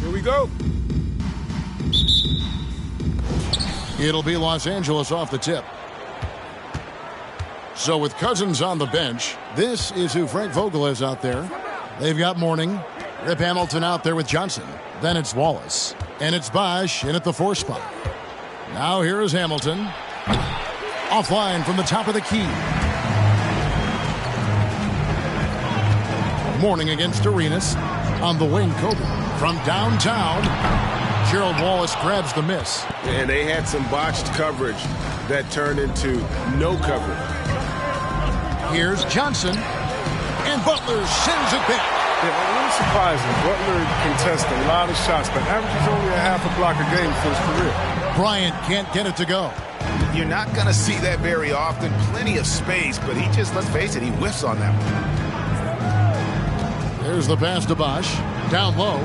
Here we go. It'll be Los Angeles off the tip. So with Cousins on the bench, this is who Frank Vogel is out there. They've got Mourning, Rip Hamilton out there with Johnson. Then it's Wallace. And it's Bosch in at the 4 spot. Now here is Hamilton. Offline from the top of the key. Mourning against Arenas. On the wing, Kobe. From downtown, Gerald Wallace grabs the miss. And they had some botched coverage that turned into no coverage. Here's Johnson. And Butler sends it back. Yeah, a little surprising. Butler contests a lot of shots, but averages only a half a block a game for his career. Bryant can't get it to go. You're not going to see that very often. Plenty of space, but he just, let's face it, he whiffs on that one. There's the pass to Bosch. Down low.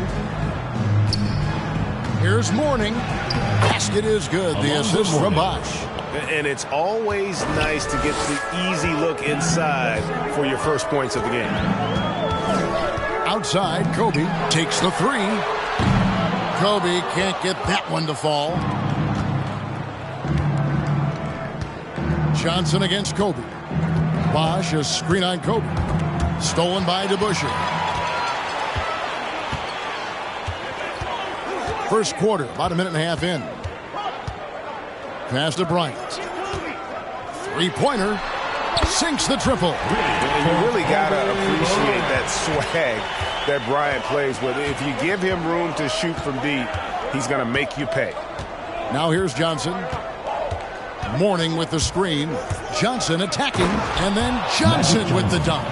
Here's Mourning. Basket is good. The assist from Bosch. And it's always nice to get the easy look inside for your first points of the game. Outside, Kobe takes the 3. Kobe can't get that one to fall. Johnson against Kobe. Bosch, a screen on Kobe. Stolen by DeBusschere. First quarter, about a minute and a half in. Pass to Bryant. Three-pointer. Sinks the triple. You really got to appreciate that swag that Bryant plays with. If you give him room to shoot from deep, he's going to make you pay. Now here's Johnson. Mourning with the screen. Johnson attacking, and then Johnson with the dunk.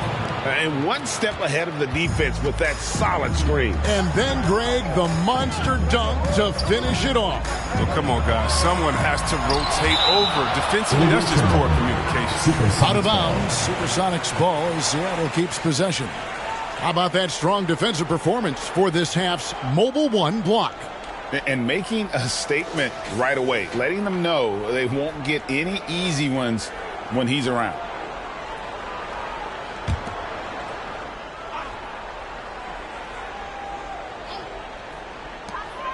And one step ahead of the defense with that solid screen. And then, Greg, the monster dunk to finish it off. Well, come on, guys. Someone has to rotate over. Defensively, that's just poor communication. Out of bounds. Supersonics ball as Seattle keeps possession. How about that strong defensive performance for this half's Mobile One block? And making a statement right away, letting them know they won't get any easy ones when he's around.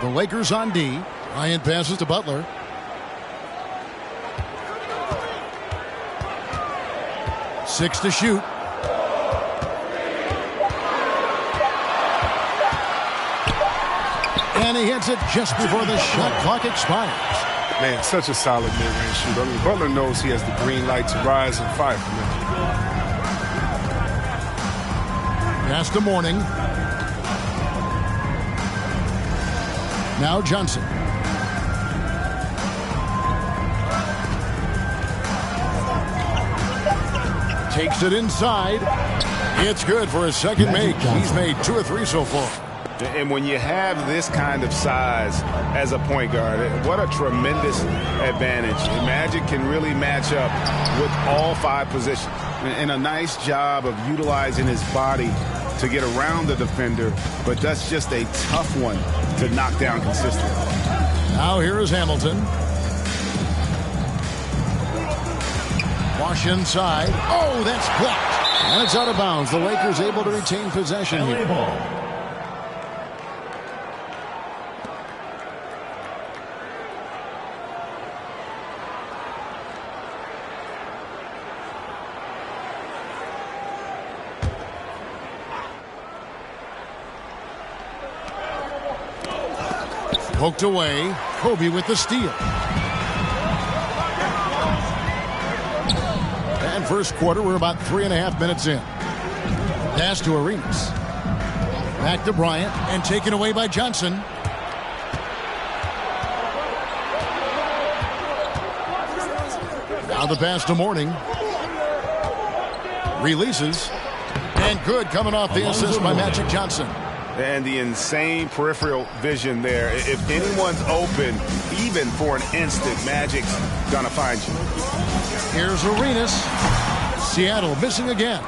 The Lakers on D. Bryant passes to Butler. Six to shoot. And he hits it just before the shot clock expires. Man, such a solid mid-range shooter. I mean, Butler knows he has the green light to rise and fire from it. Pass to Mourning. Now Johnson. Takes it inside. It's good for his second make. He's made 2 or 3 so far. And when you have this kind of size as a point guard, what a tremendous advantage. Magic can really match up with all 5 positions. And a nice job of utilizing his body to get around the defender, but that's just a tough one to knock down consistently. Now here is Hamilton. Wash inside. Oh, that's blocked. And it's out of bounds. The Lakers able to retain possession here. Poked away. Kobe with the steal. And first quarter, we're about 3.5 minutes in. Pass to Arenas. Back to Bryant and taken away by Johnson. Now the pass to Mourning. Releases. And good coming off the assist by Magic Johnson. And the insane peripheral vision there. If anyone's open, even for an instant, Magic's gonna find you. Here's Arenas. Seattle missing again.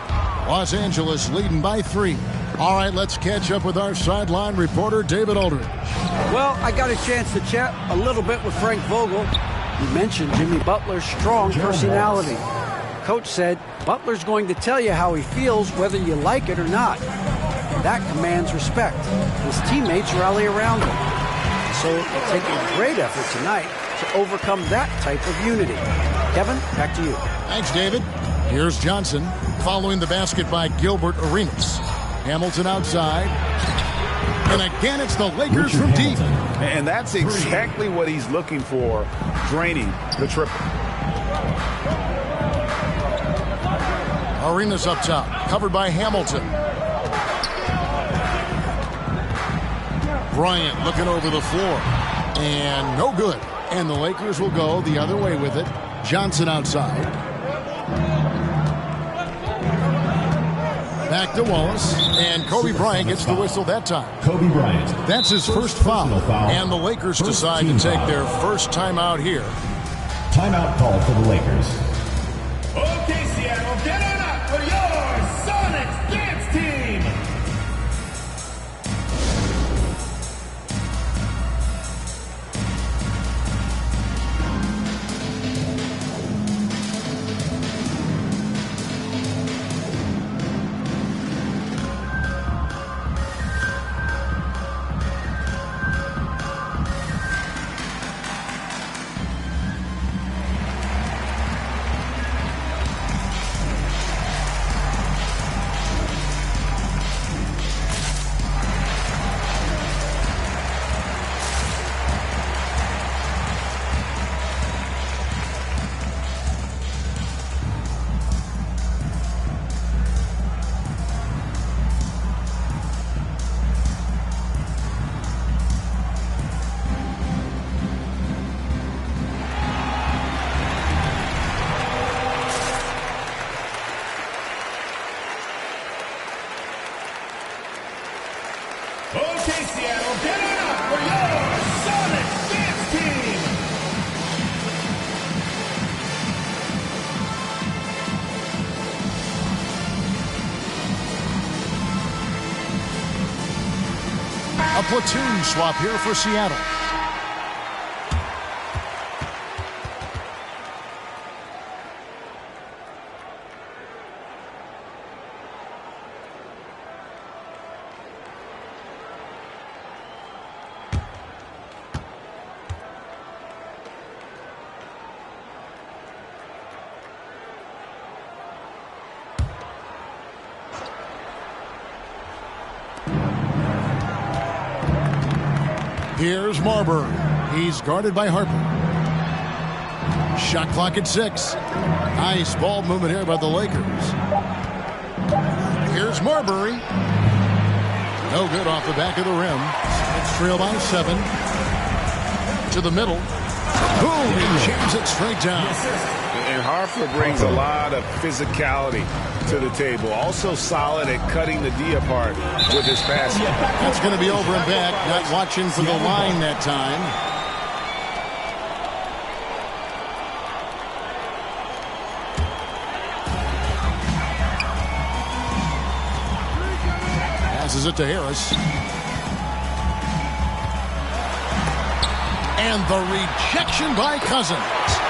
Los Angeles leading by 3. All right, let's catch up with our sideline reporter, David Aldridge. Well, I got a chance to chat a little bit with Frank Vogel. He mentioned Jimmy Butler's strong personality. Coach said Butler's going to tell you how he feels whether you like it or not. That commands respect. His teammates rally around him. So it will take a great effort tonight to overcome that type of unity. Kevin, back to you. Thanks, David. Here's Johnson following the basket by Gilbert Arenas. Hamilton outside. And again, it's the Lakers from deep. And that's exactly what he's looking for, draining the triple. Arenas up top, covered by Hamilton. Bryant looking over the floor. And no good. And the Lakers will go the other way with it. Johnson outside. Back to Wallace. And Kobe Bryant gets the whistle that time. Kobe Bryant. That's his first foul. And the Lakers decide to take their first timeout here. Timeout called for the Lakers. Okay, Seattle, get on up for your Sonics Dance Team! platoon swap here for Seattle. Here's Marbury. He's guarded by Harper. Shot clock at 6. Nice ball movement here by the Lakers. Here's Marbury. No good off the back of the rim. It's trail by 7. To the middle. Boom! He jams it straight down. And Harper brings a lot of physicality to the table. Also solid at cutting the D apart with his passing. That's going to be over and back. Not watching for the line that time. Passes it to Harris. And the rejection by Cousins.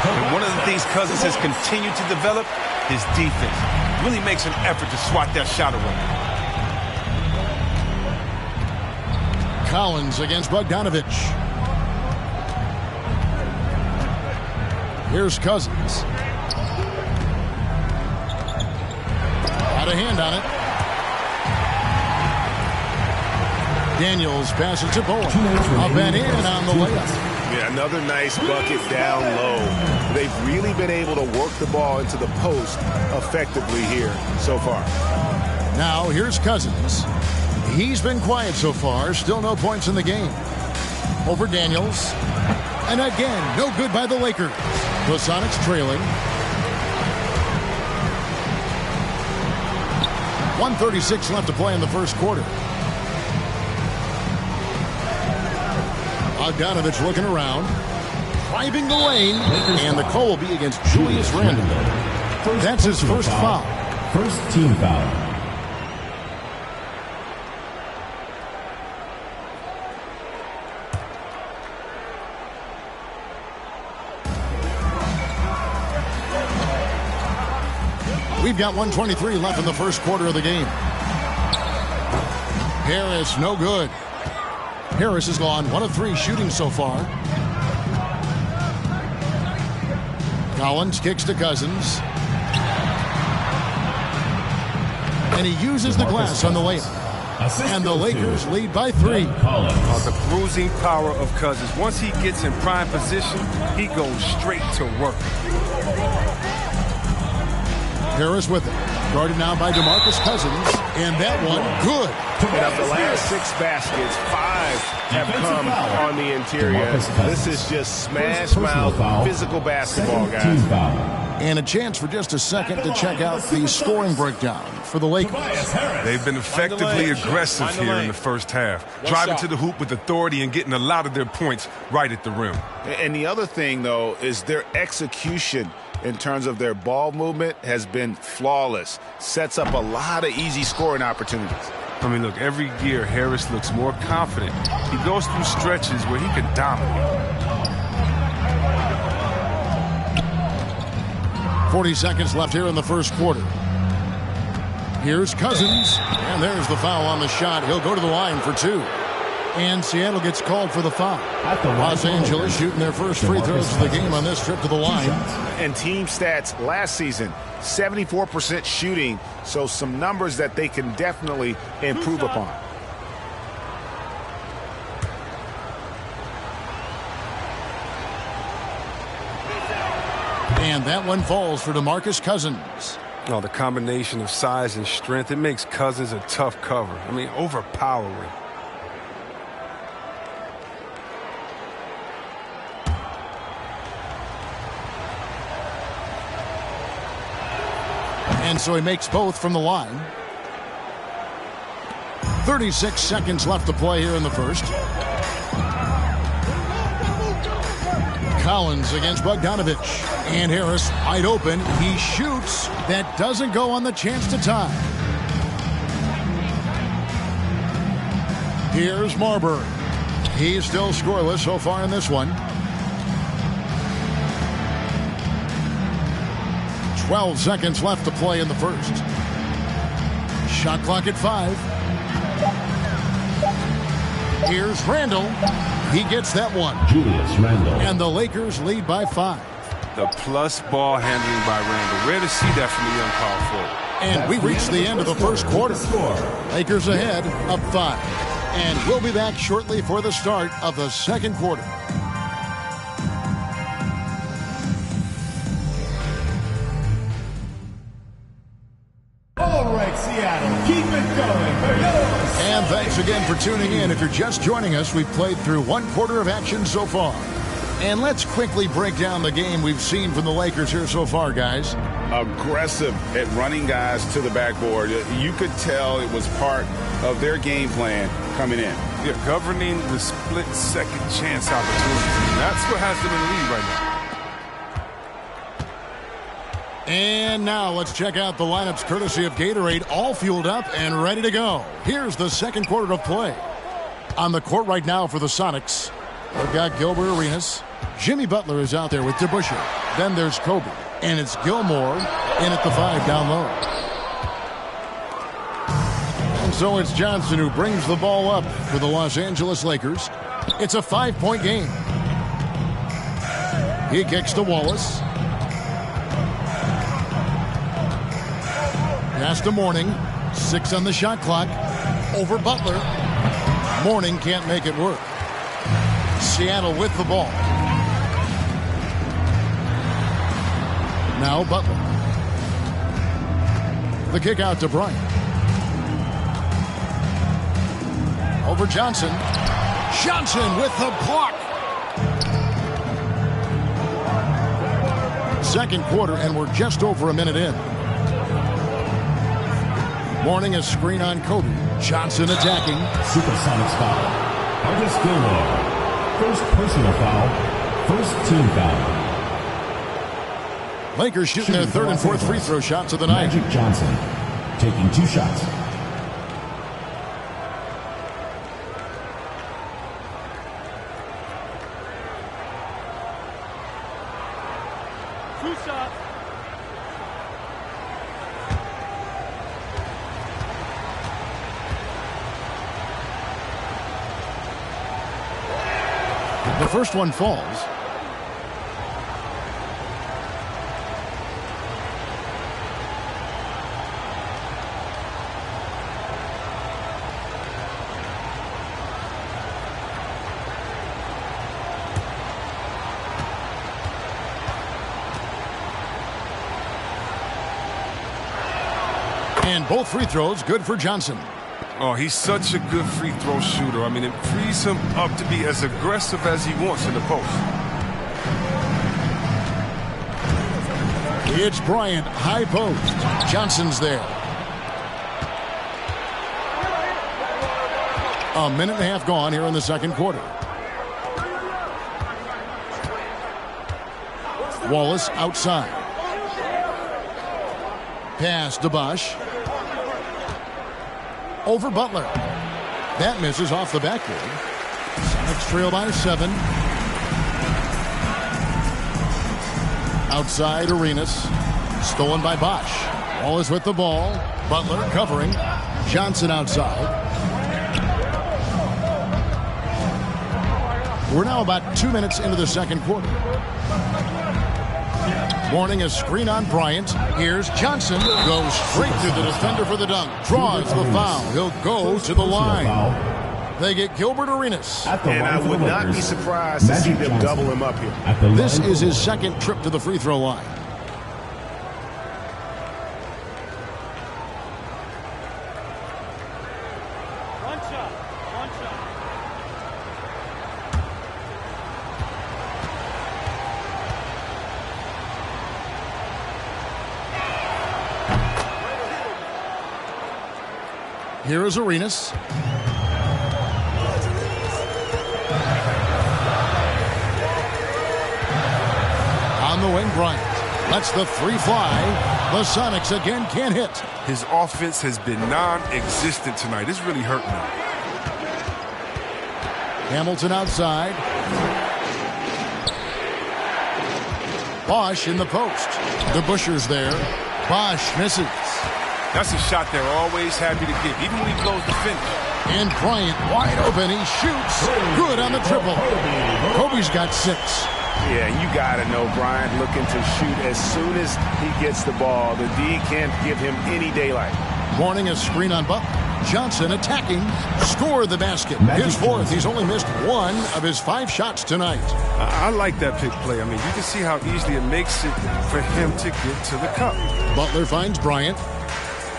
And one of the things Cousins has continued to develop, his defense. Really makes an effort to swat that shot away. Collins against Bogdanovich. Here's Cousins. Got a hand on it. Daniels passes to Bowen. Up and in on the layup. Yeah, another nice bucket down low. They've really been able to work the ball into the post effectively here so far. Now here's Cousins. He's been quiet so far. Still no points in the game. Over Daniels. And again, no good by the Lakers. The Sonics trailing. 1:36 left to play in the first quarter. Bogdanovich looking around, driving the lane, and the call will be against Julius Randle. That's his first foul. First team foul. We've got 1:23 left in the first quarter of the game. Harris, no good. Harris has gone 1 of 3 shooting so far. Collins kicks to Cousins. And he uses the glass on the layup. And the Lakers lead by 3. The bruising power of Cousins. Once he gets in prime position, he goes straight to work. Harris with it. Guarded now by DeMarcus Cousins. And that one, good. And of the last 6 baskets, 5 have come on the interior. This is just smash mouth physical basketball, guys. And a chance for just a second to check out the scoring breakdown for the Lakers. They've been effectively aggressive here in the first half. Driving to the hoop with authority and getting a lot of their points right at the rim. And the other thing, though, is their execution in terms of their ball movement has been flawless. Sets up a lot of easy scoring opportunities. I mean, look, every year Harris looks more confident. He goes through stretches where he can dominate. 40 seconds left here in the first quarter. Here's Cousins. And there's the foul on the shot. He'll go to the line for 2. And Seattle gets called for the foul. Los Angeles shooting their first free throws of the game on this trip to the line. And team stats last season, 74% shooting, so some numbers that they can definitely improve upon. And that one falls for DeMarcus Cousins. Oh, the combination of size and strength, it makes Cousins a tough cover. I mean, overpowering. And so he makes both from the line. 36 seconds left to play here in the first. Collins against Bogdanovich. And Harris wide open. He shoots. That doesn't go on the chance to tie. Here's Marbury. He's still scoreless so far in this one. 12 seconds left to play in the first. Shot clock at 5. Here's Randle. He gets that one. Julius Randle. And the Lakers lead by 5. The plus ball handling by Randle. Rare to see that from the young power forward. And we reach the end of the first quarter. Lakers ahead, up 5. And we'll be back shortly for the start of the second quarter. All right, Seattle, keep it going for yours. And thanks again for tuning in. If you're just joining us, we've played through one quarter of action so far. And let's quickly break down the game we've seen from the Lakers here so far, guys. Aggressive at running guys to the backboard. You could tell it was part of their game plan coming in. Yeah, governing the split second chance opportunities. That's what has them in the lead right now. And now let's check out the lineups courtesy of Gatorade, all fueled up and ready to go. Here's the second quarter of play. On the court right now for the Sonics, we've got Gilbert Arenas. Jimmy Butler is out there with DeBusschere. Then there's Kobe. And it's Gilmore in at the 5 down low. And so it's Johnson who brings the ball up for the Los Angeles Lakers. It's a 5-point game. He kicks to Wallace. Pass to Mourning. 6 on the shot clock. Over Butler. Mourning can't make it work. Seattle with the ball. Now Butler. The kick out to Bryant. Over Johnson. Johnson with the block. Second quarter, and we're just over a minute in. Mourning a screen on Kobe. Johnson attacking. Supersonics foul. Artis Gilmore. First personal foul. First team foul. Lakers shooting their third and fourth free throw shots of the night. Magic Johnson taking 2 shots. The first one falls. And both free throws good for Johnson. Oh, he's such a good free throw shooter. I mean, it frees him up to be as aggressive as he wants in the post. It's Bryant, high post. Johnson's there. A minute and a half gone here in the second quarter. Wallace outside. Pass to Bosch. Over Butler. That misses off the backboard. Sonics trail by 7. Outside Arenas. Stolen by Bosch. Wallace with the ball. Butler covering. Johnson outside. We're now about 2 minutes into the second quarter. Mourning a screen on Bryant. Here's Johnson. Goes straight to the defender for the dunk. Draws the foul. He'll go to the line. They get Gilbert Arenas. And I would not be surprised to see them double him up here. This is his second trip to the free throw line. Here is Arenas. On the wing, Bryant lets the 3 fly. The Sonics again can't hit. His offense has been non-existent tonight. It's really hurting him. Hamilton outside. Bosch in the post. The Busher's there. Bosch misses. That's a shot they're always happy to give, even when he blows the finish. And Bryant wide open. He shoots. Good on the triple. Kobe's got 6. Yeah, you got to know Bryant looking to shoot as soon as he gets the ball. The D can't give him any daylight. Mourning a screen on Butler. Johnson attacking. Score the basket. His 4th. He's only missed 1 of his 5 shots tonight. I like that pick play. I mean, you can see how easily it makes it for him to get to the cup. Butler finds Bryant.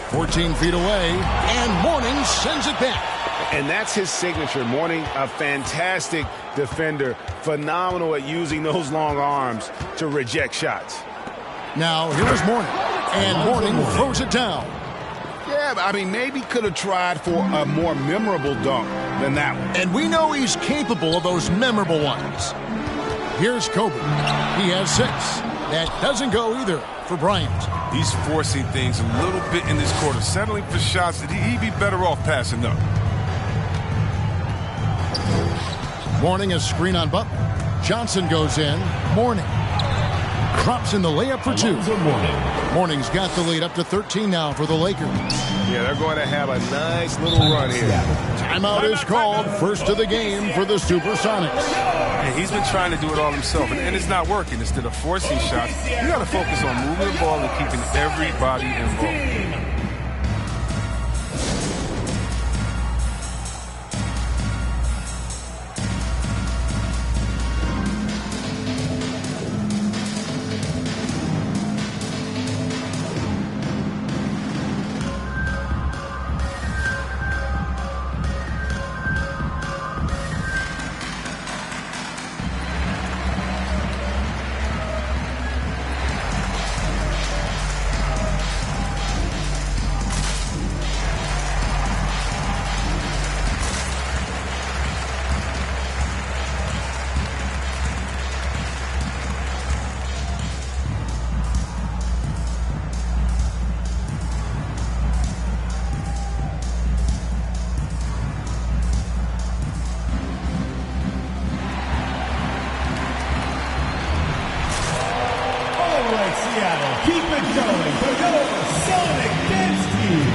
14 feet away. And Mourning sends it back. And that's his signature. Mourning, a fantastic defender. Phenomenal at using those long arms to reject shots. Now, here's Mourning. And Mourning throws it down. Yeah, I mean, maybe could have tried for a more memorable dunk than that one. And we know he's capable of those memorable ones. Here's Kobe. He has 6. That doesn't go either for Bryant. He's forcing things a little bit in this quarter, settling for shots that he'd be better off passing up. Mourning a screen on Butler. Johnson goes in. Mourning drops in the layup for 2. Mourning's got the lead up to 13 now for the Lakers. Yeah, they're going to have a nice little run here. Timeout is called. First of the game for the Supersonics. And he's been trying to do it all himself, and it's not working. Instead of forcing shots, you got to focus on moving the ball and keeping everybody involved. Keep it going for your Sonic Dance Team.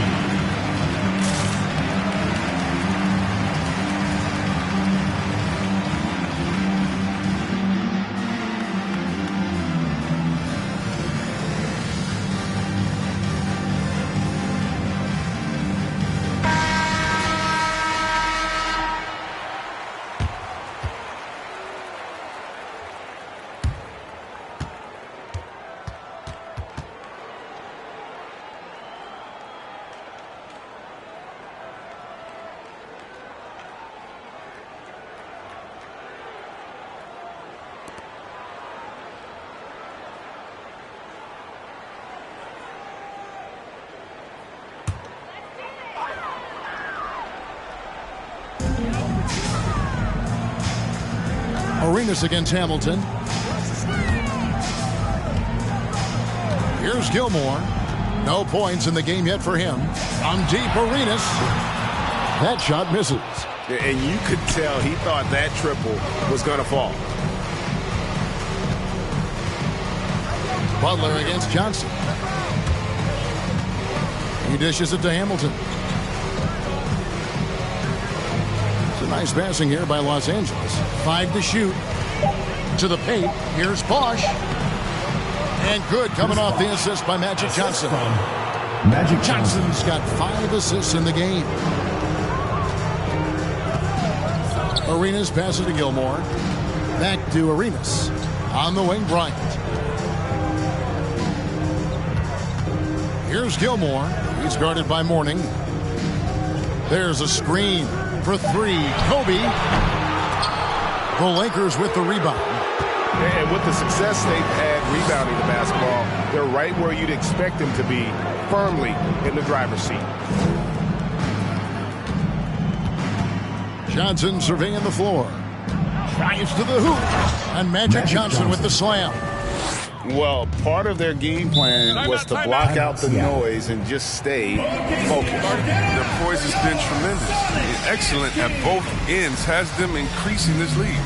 Arenas against Hamilton. Here's Gilmore. No points in the game yet for him. From deep, Arenas. That shot misses. And you could tell he thought that triple was going to fall. Butler against Johnson. He dishes it to Hamilton. It's a nice passing here by Los Angeles. 5 to shoot. To the paint. Here's Bosch. And good coming off the assist by Magic Johnson. Magic Johnson's got 5 assists in the game. Arenas passes to Gilmore. Back to Arenas. On the wing, Bryant. Here's Gilmore. He's guarded by Mourning. There's a screen for 3. Kobe. The Lakers with the rebound. And with the success they've had rebounding the basketball, they're right where you'd expect them to be, firmly in the driver's seat. Johnson surveying the floor. Drives to the hoop. And Magic Johnson with the slam. Well, part of their game plan was to block out the noise and just stay focused. Their poise has been tremendous. Excellent at both ends, has them increasing this lead.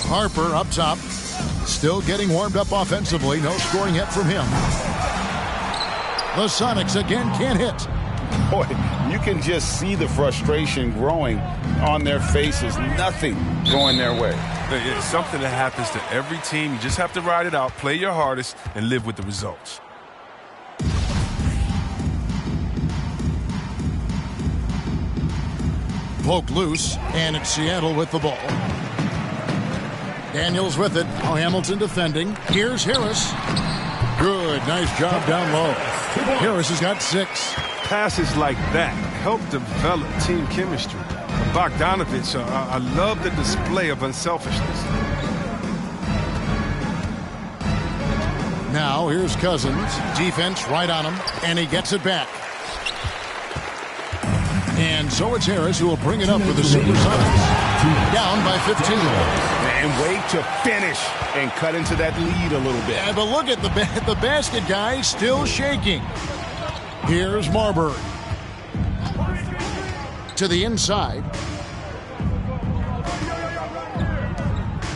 Harper up top, still getting warmed up offensively. No scoring yet from him. The Sonics again can't hit. Boy, you can just see the frustration growing on their faces. Nothing going their way. It's something that happens to every team. You just have to ride it out, play your hardest, and live with the results. Poked loose, and it's Seattle with the ball. Daniels with it. Now Hamilton defending. Here's Harris. Good. Nice job down low. Harris has got 6. Passes like that help develop team chemistry. Bogdanovich, I love the display of unselfishness. Now here's Cousins. Defense right on him, and he gets it back. And so it's Harris who will bring it up for the Supersonics. Down by 15. And wait to finish and cut into that lead a little bit. Yeah, but look at the basket guy still shaking. Here's Marbury. To the inside.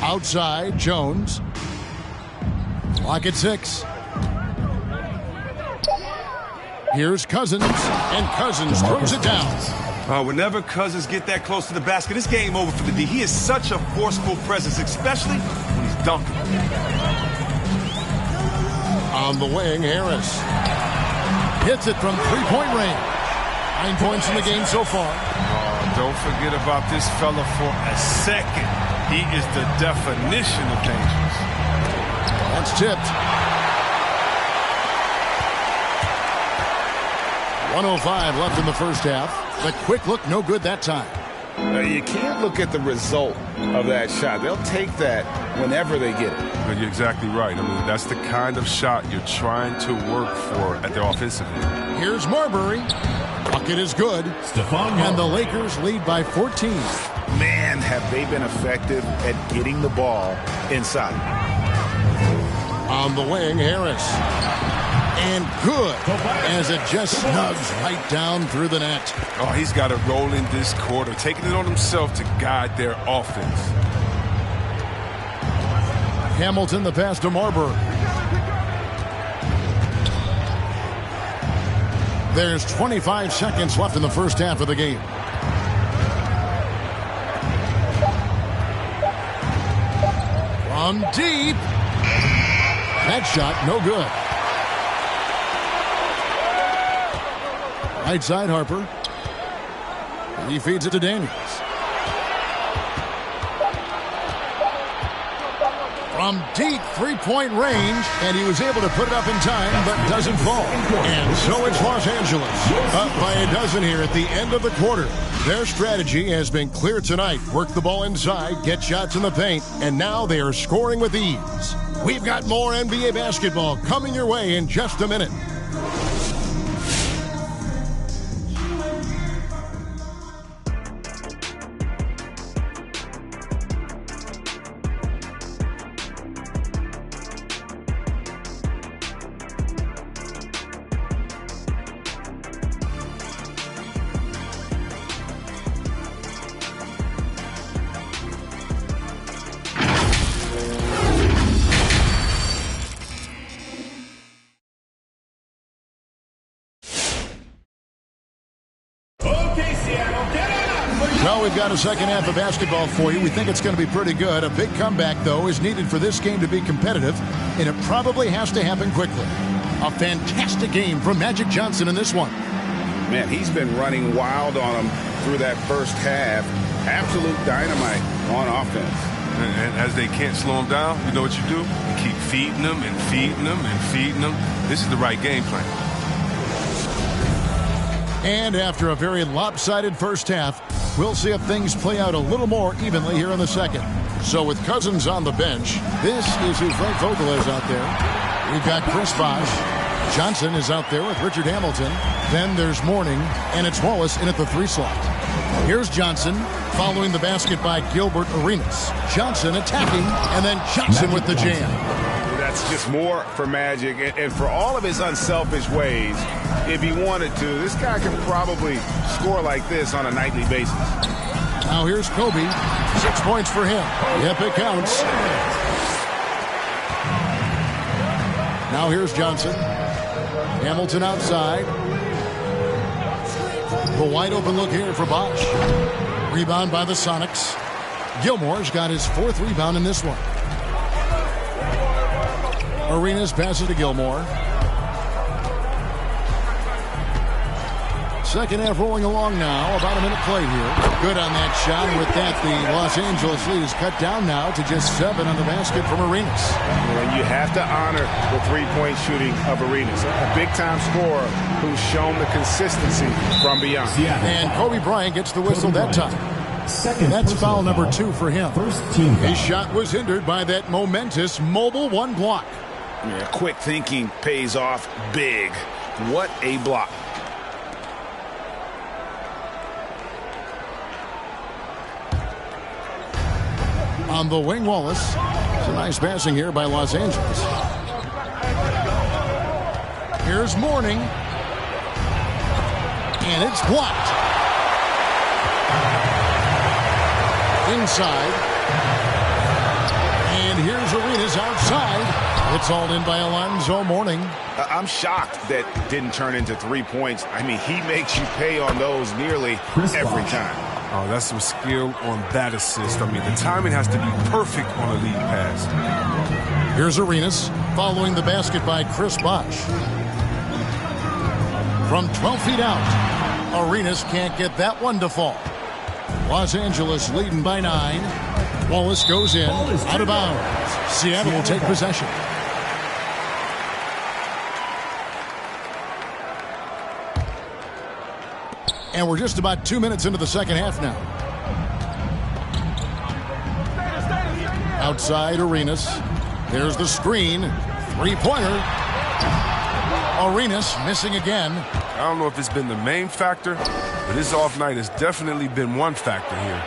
Outside, Jones. Clock at 6. Here's Cousins, and Cousins throws it down. Whenever Cousins get that close to the basket, it's game over for the D. He is such a forceful presence, especially when he's dunking. On the wing, Harris. Hits it from three-point range. 9 points in the game so far. Don't forget about this fella for a second. He is the definition of dangerous. That's tipped. 1:05 left in the first half. The quick look, no good that time. You can't look at the result of that shot. They'll take that whenever they get it. You're exactly right. I mean, that's the kind of shot you're trying to work for at the offensive end. Here's Marbury. Bucket is good. And the Lakers lead by 14. Man, have they been effective at getting the ball inside. On the wing, Harris. And good, as it just snugs right down through the net. Oh, he's got a role in this quarter, taking it on himself to guide their offense. Hamilton, the pass to Marbury. There's 25 seconds left in the first half of the game. From deep. That shot, no good. Right side, Harper. He feeds it to Daniels. from deep three-point range, and he was able to put it up in time, but doesn't fall. And so it's Los Angeles, up by a dozen here at the end of the quarter. Their strategy has been clear tonight. Work the ball inside, get shots in the paint, and now they are scoring with ease. We've got more NBA basketball coming your way in just a minute. Well, we've got a second half of basketball for you. We think it's going to be pretty good. A big comeback, though, is needed for this game to be competitive, and it probably has to happen quickly. A fantastic game from Magic Johnson in this one. Man, he's been running wild on him through that first half. Absolute dynamite on offense. And as they can't slow him down, you know what you do? You keep feeding them and feeding them and feeding them. This is the right game plan. And after a very lopsided first half, we'll see if things play out a little more evenly here in the second. So with Cousins on the bench, this is who Frank Vogel is out there. We've got Chris Bosh. Johnson is out there with Richard Hamilton. Then there's Mourning, and it's Wallace in at the 3 slot. Here's Johnson following the basket by Gilbert Arenas. Johnson attacking, and then Johnson with the jam. That's just more for Magic, and for all of his unselfish ways, if he wanted to, this guy can probably score like this on a nightly basis. Now here's Kobe. 6 points for him. Yep, it counts. Now here's Johnson. Hamilton outside. The wide open look here for Bosh. Rebound by the Sonics. Gilmore's got his 4th rebound in this one. Arenas passes to Gilmore. Second half rolling along now. About a minute played here. Good on that shot. And with that, the Los Angeles lead is cut down now to just 7 on the basket from Arenas. And you have to honor the three-point shooting of Arenas. A big-time scorer who's shown the consistency from beyond. And Kobe Bryant gets the whistle that time. That's foul number 2 for him. His shot was hindered by that momentous mobile 1 block. Yeah, quick thinking pays off big. What a block. On the wing, Wallace. It's a nice passing here by Los Angeles. Here's Mourning. And it's blocked. Inside. And here's Arenas outside. It's all in by Alonzo Mourning. I'm shocked that didn't turn into 3 points. I mean, he makes you pay on those nearly every time. Oh, that's some skill on that assist. I mean, the timing has to be perfect on a lead pass. Here's Arenas following the basket by Chris Bosh. From 12 feet out, Arenas can't get that one to fall. Los Angeles leading by 9. Wallace goes in, out of bounds. Seattle will take possession. And we're just about 2 minutes into the second half now. Outside Arenas. There's the screen. 3-pointer. Arenas missing again. I don't know if it's been the main factor, but this off night has definitely been one factor here.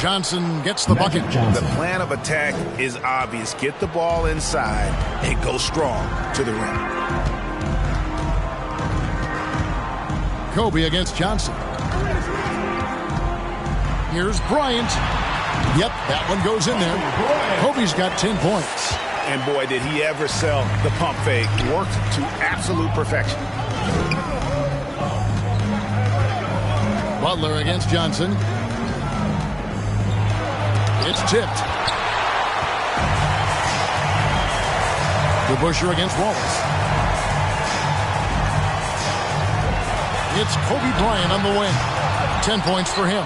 Johnson gets the bucket. The plan of attack is obvious. Get the ball inside and go strong to the rim. Kobe against Johnson. Here's Bryant. Yep, that one goes in there. Kobe's got 10 points. And boy, did he ever sell the pump fake. Worked to absolute perfection. Butler against Johnson. It's tipped. DeBusschere against Wallace. It's Kobe Bryant on the wing. 10 points for him.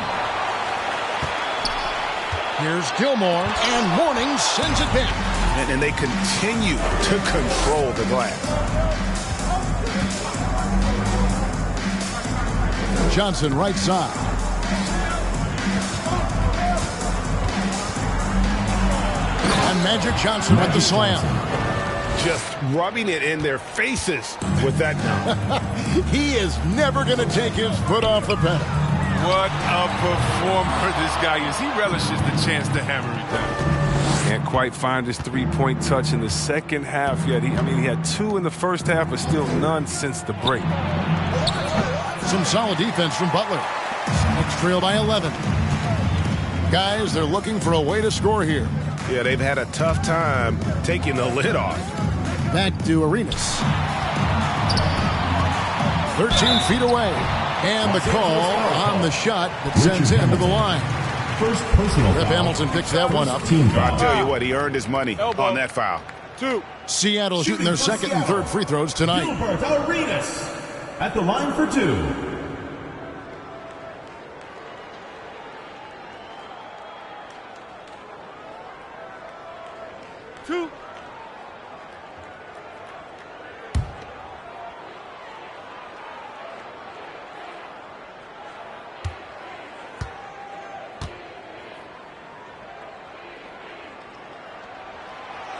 Here's Gilmore, and Mourning sends it back. and they continue to control the glass. Johnson right side. And Magic Johnson with the slam. Just rubbing it in their faces with that. He is never going to take his foot off the pedal. What a performer this guy is. He relishes the chance to hammer it down. Can't quite find his three-point touch in the second half yet. He had 2 in the first half, but still none since the break. Some solid defense from Butler. Celtics trail by 11. Guys, they're looking for a way to score here. Yeah, they've had a tough time taking the lid off. Back to Arenas. 13 feet away. And the call on the shot that sends him to the line. First personal Rip foul. Hamilton picks that one up. I'll tell you what, he earned his money on that foul. 2. Seattle shooting their second and third free throws tonight. Gilbert Arenas at the line for 2.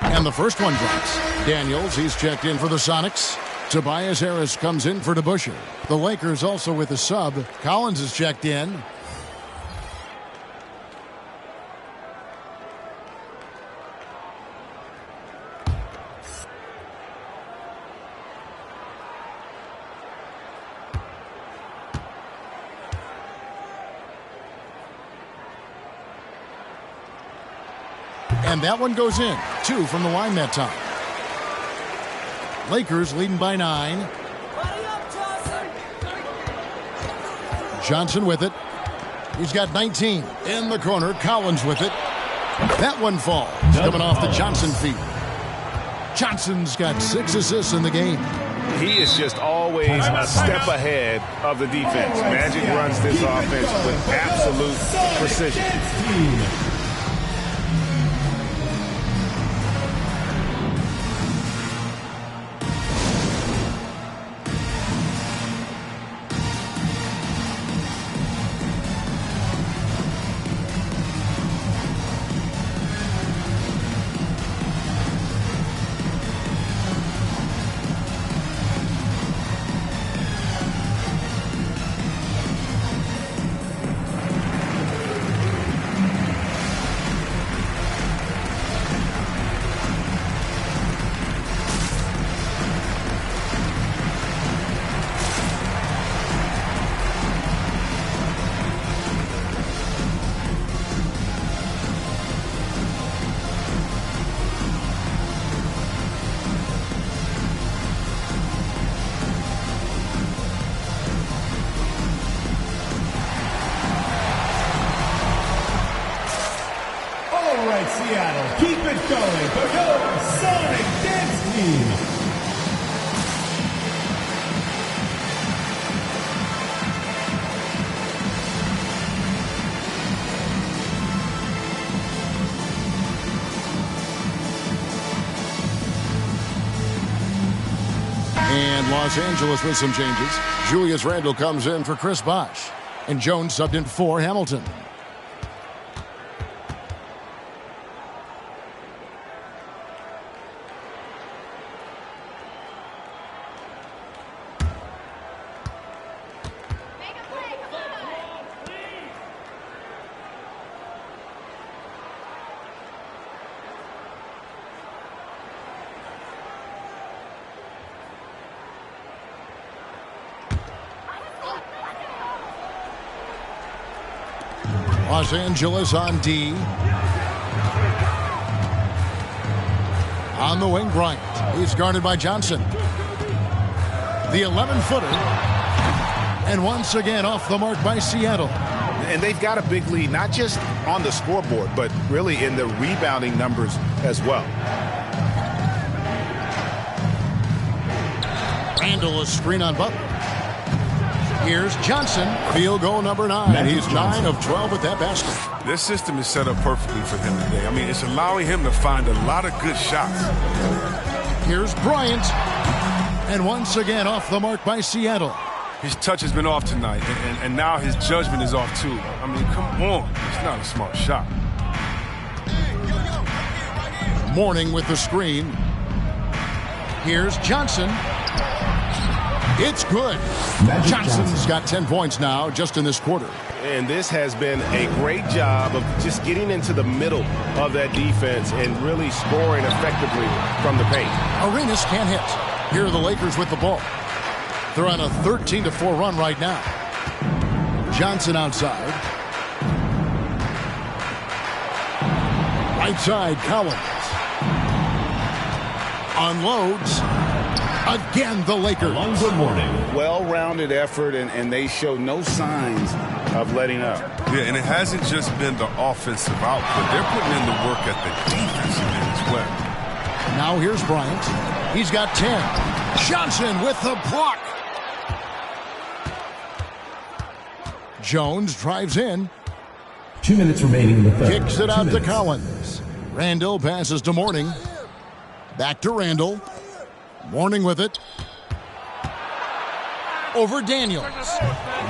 And the first one drops. Daniels, he's checked in for the Sonics. Tobias Harris comes in for DeBusschere. The Lakers also with a sub. Collins is checked in. And that one goes in. 2 from the line that time. Lakers leading by 9. Johnson with it. He's got 19. In the corner, Collins with it. That one falls. Coming off the Johnson feet. Johnson's got 6 assists in the game. He is just always a step ahead of the defense. Magic runs this offense with absolute precision. Seattle, keep it going for your Sonic Dance Team. And Los Angeles with some changes. Julius Randle comes in for Chris Bosh. And Jones subbed in for Hamilton. Los Angeles on D. On the wing, Bryant. He's guarded by Johnson. The 11-footer. And once again off the mark by Seattle. And they've got a big lead, not just on the scoreboard, but really in the rebounding numbers as well. Randle, a screen on Butler. Here's Johnson. Field goal number 9. He's 9 of 12 at that basket. This system is set up perfectly for him today. I mean, it's allowing him to find a lot of good shots. Here's Bryant. And once again off the mark by Seattle. His touch has been off tonight, and now his judgment is off too. I mean, come on. It's not a smart shot. Mourning with the screen. Here's Johnson. It's good. Johnson's got 10 points now just in this quarter. And this has been a great job of just getting into the middle of that defense and really scoring effectively from the paint. Arenas can't hit. Here are the Lakers with the ball. They're on a 13-4 run right now. Johnson outside. Right side, Collins. Unloads. Again, the Lakers. Alonzo Mourning. Well-rounded effort, and they show no signs of letting up. Yeah, and it hasn't just been the offensive output. They're putting in the work at the defensive end as well. Now here's Bryant. He's got 10. Johnson with the block. Jones drives in. 2 minutes remaining in the third. Kicks it out to Collins. Randall passes to Mourning. Back to Randall. Mourning with it. Over Daniels.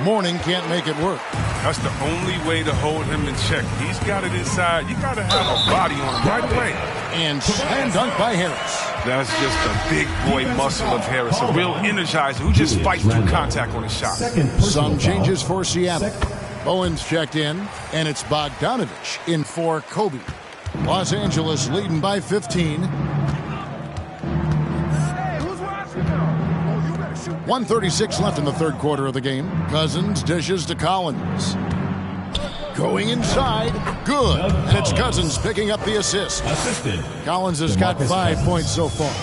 Mourning can't make it work. That's the only way to hold him in check. He's got it inside. You got to have a body on him right away. And slam dunk by Harris. That's just a big boy muscle of Harris, a real energizer who just fights through contact on his shot. Some changes for Seattle. Bowens checked in, and it's Bogdanovich in for Kobe. Los Angeles leading by 15. 1:36 left in the third quarter of the game. Cousins dishes to Collins. Going inside. Good. And it's Cousins picking up the assist. Collins has got 5 points so far.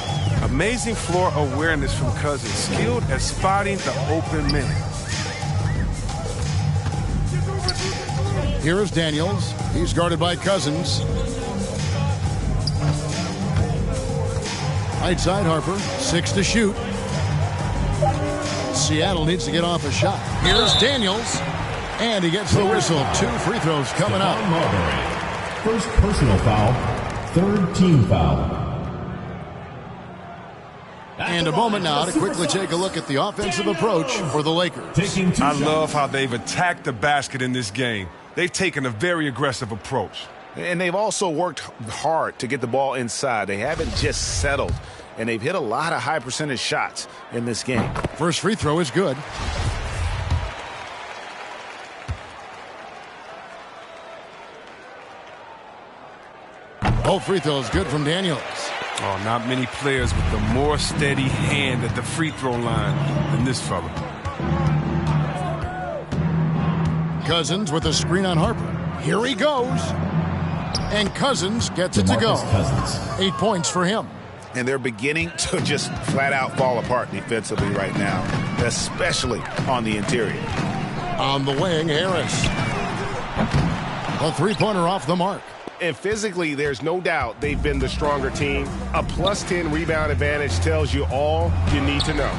Amazing floor awareness from Cousins. Skilled at spotting the open man. Here is Daniels. He's guarded by Cousins. Right side Harper. 6 to shoot. Seattle needs to get off a shot. Here's Daniels. And he gets the whistle. 2 free throws coming up. First personal foul. Third team foul. And a moment now to quickly take a look at the offensive approach for the Lakers. I love how they've attacked the basket in this game. They've taken a very aggressive approach. And they've also worked hard to get the ball inside. They haven't just settled. And they've hit a lot of high percentage shots in this game. First free throw is good. Both free throws good from Daniels. Oh, not many players with a more steady hand at the free throw line than this fella. Cousins with a screen on Harper. Here he goes. And Cousins gets it to go. 8 points for him. And they're beginning to just flat out fall apart defensively right now, especially on the interior. On the wing, Harris. A three-pointer off the mark. And physically, there's no doubt they've been the stronger team. A plus 10 rebound advantage tells you all you need to know.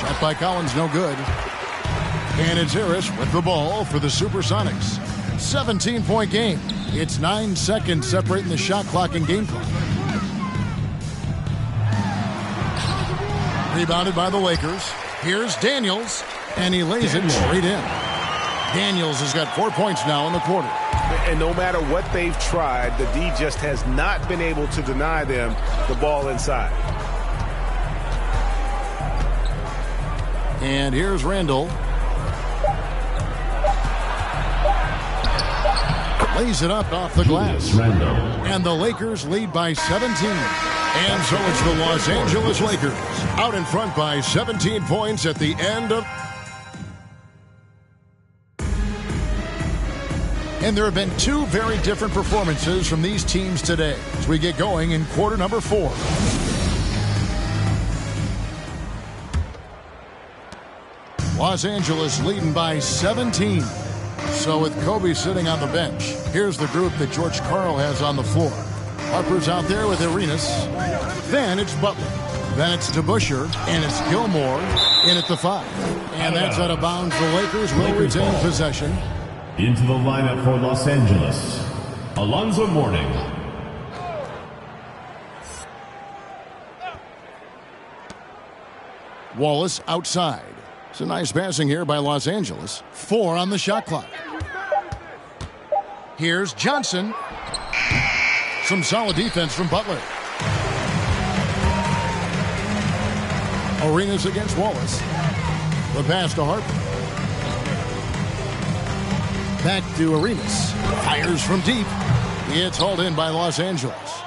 Shot by Collins, no good. And it's Harris with the ball for the Supersonics. 17-point game. It's 9 seconds separating the shot clock and game clock. Rebounded by the Lakers. Here's Daniels, and he lays it straight in. Daniels has got 4 points now in the quarter. And no matter what they've tried, the D just has not been able to deny them the ball inside. And here's Randall. Lays it up off the glass. And the Lakers lead by 17. And so it's the Los Angeles Lakers out in front by 17 points at the end of... And there have been 2 very different performances from these teams today as we get going in quarter number 4. Los Angeles leading by 17. So with Kobe sitting on the bench, here's the group that George Karl has on the floor. Harper's out there with Arenas. Then it's Butler. Then it's DeBusschere. And it's Gilmore. In at the 5. And that's out of bounds. The Lakers will retain possession. Into the lineup for Los Angeles, Alonzo Mourning. Wallace outside. It's a nice passing here by Los Angeles. 4 on the shot clock. Here's Johnson. Some solid defense from Butler. Arenas against Wallace. The pass to Harper. Back to Arenas. Fires from deep. It's hauled in by Los Angeles.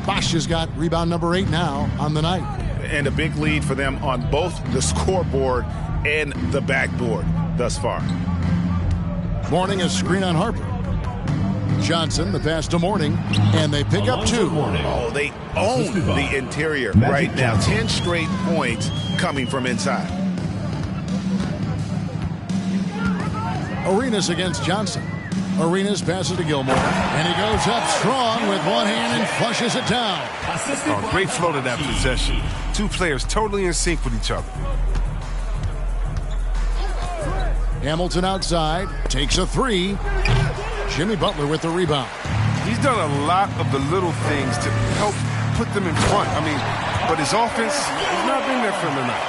Bosch has got rebound number 8 now on the night. And a big lead for them on both the scoreboard and the backboard thus far. Mourning a screen on Harper. Johnson, the pass to Mourning, and they pick up 2. Oh, they own the interior right now. 10 straight points coming from inside. Arenas against Johnson. Arenas passes to Gilmore, and he goes up strong with one hand and flushes it down. Oh, great flow to that possession. 2 players totally in sync with each other. Hamilton outside, takes a 3. Jimmy Butler with the rebound. He's done a lot of the little things to help put them in front. I mean, but his offense has not been there for him tonight.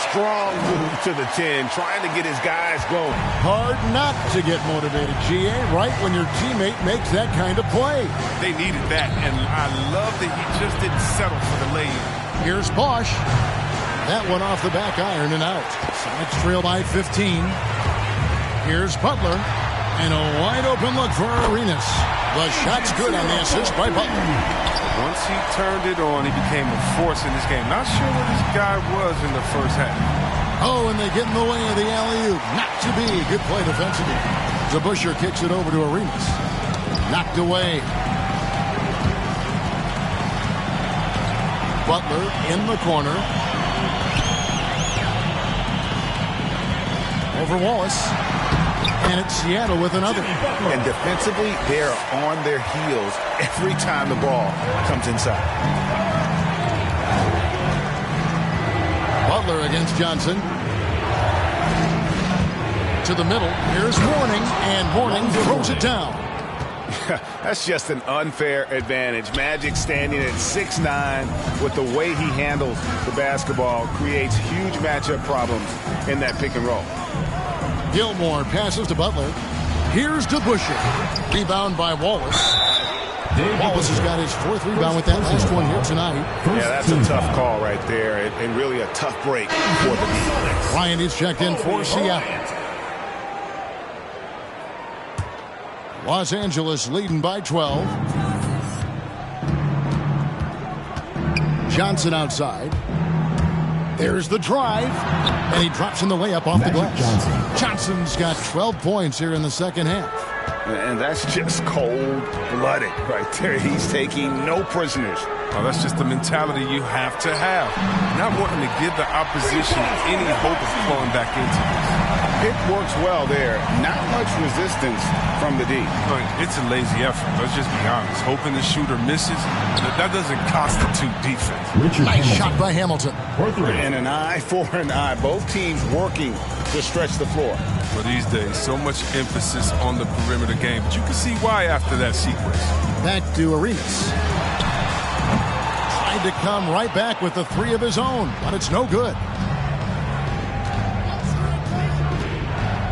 Strong move to the 10, trying to get his guys going. Hard not to get motivated, GA, right when your teammate makes that kind of play. They needed that, and I love that he just didn't settle for the lay-in. Here's Bosch. That one off the back iron and out. Sonics trail by 15. Here's Butler. And a wide-open look for Arenas. The shot's good on the assist by Butler. Once he turned it on, he became a force in this game. Not sure where this guy was in the first half. Oh, and they get in the way of the alley-oop. Not to be. Good play defensively. Zabusher kicks it over to Arenas. Knocked away. Butler in the corner. Over Wallace. And it's Seattle with another. And defensively, they're on their heels every time the ball comes inside. Butler against Johnson. To the middle. Here's Mourning. And Mourning throws it down. That's just an unfair advantage. Magic standing at 6'9", with the way he handles the basketball, creates huge matchup problems in that pick and roll. Gilmore passes to Butler. Here's DeBusschere. Rebound by Wallace. Wallace has got his 4th rebound with that last one here tonight. Yeah, that's a tough call right there, and really a tough break for the defense. Ryan is checked in for Seattle. Los Angeles leading by 12. Johnson outside. There's the drive, and he drops in the layup off the glass. Johnson's got 12 points here in the second half. And that's just cold-blooded right there. He's taking no prisoners. Oh, that's just the mentality you have to have. Not wanting to give the opposition any hope of flowing back into this. Pick works well there. Not much resistance from the D. It's a lazy effort. Let's just be honest. Hoping the shooter misses, that doesn't constitute defense. Nice shot by Hamilton. And an eye for an eye. Both teams working to stretch the floor. For these days, so much emphasis on the perimeter game. But you can see why after that sequence. Back to Arenas. Tried to come right back with the 3 of his own, but it's no good.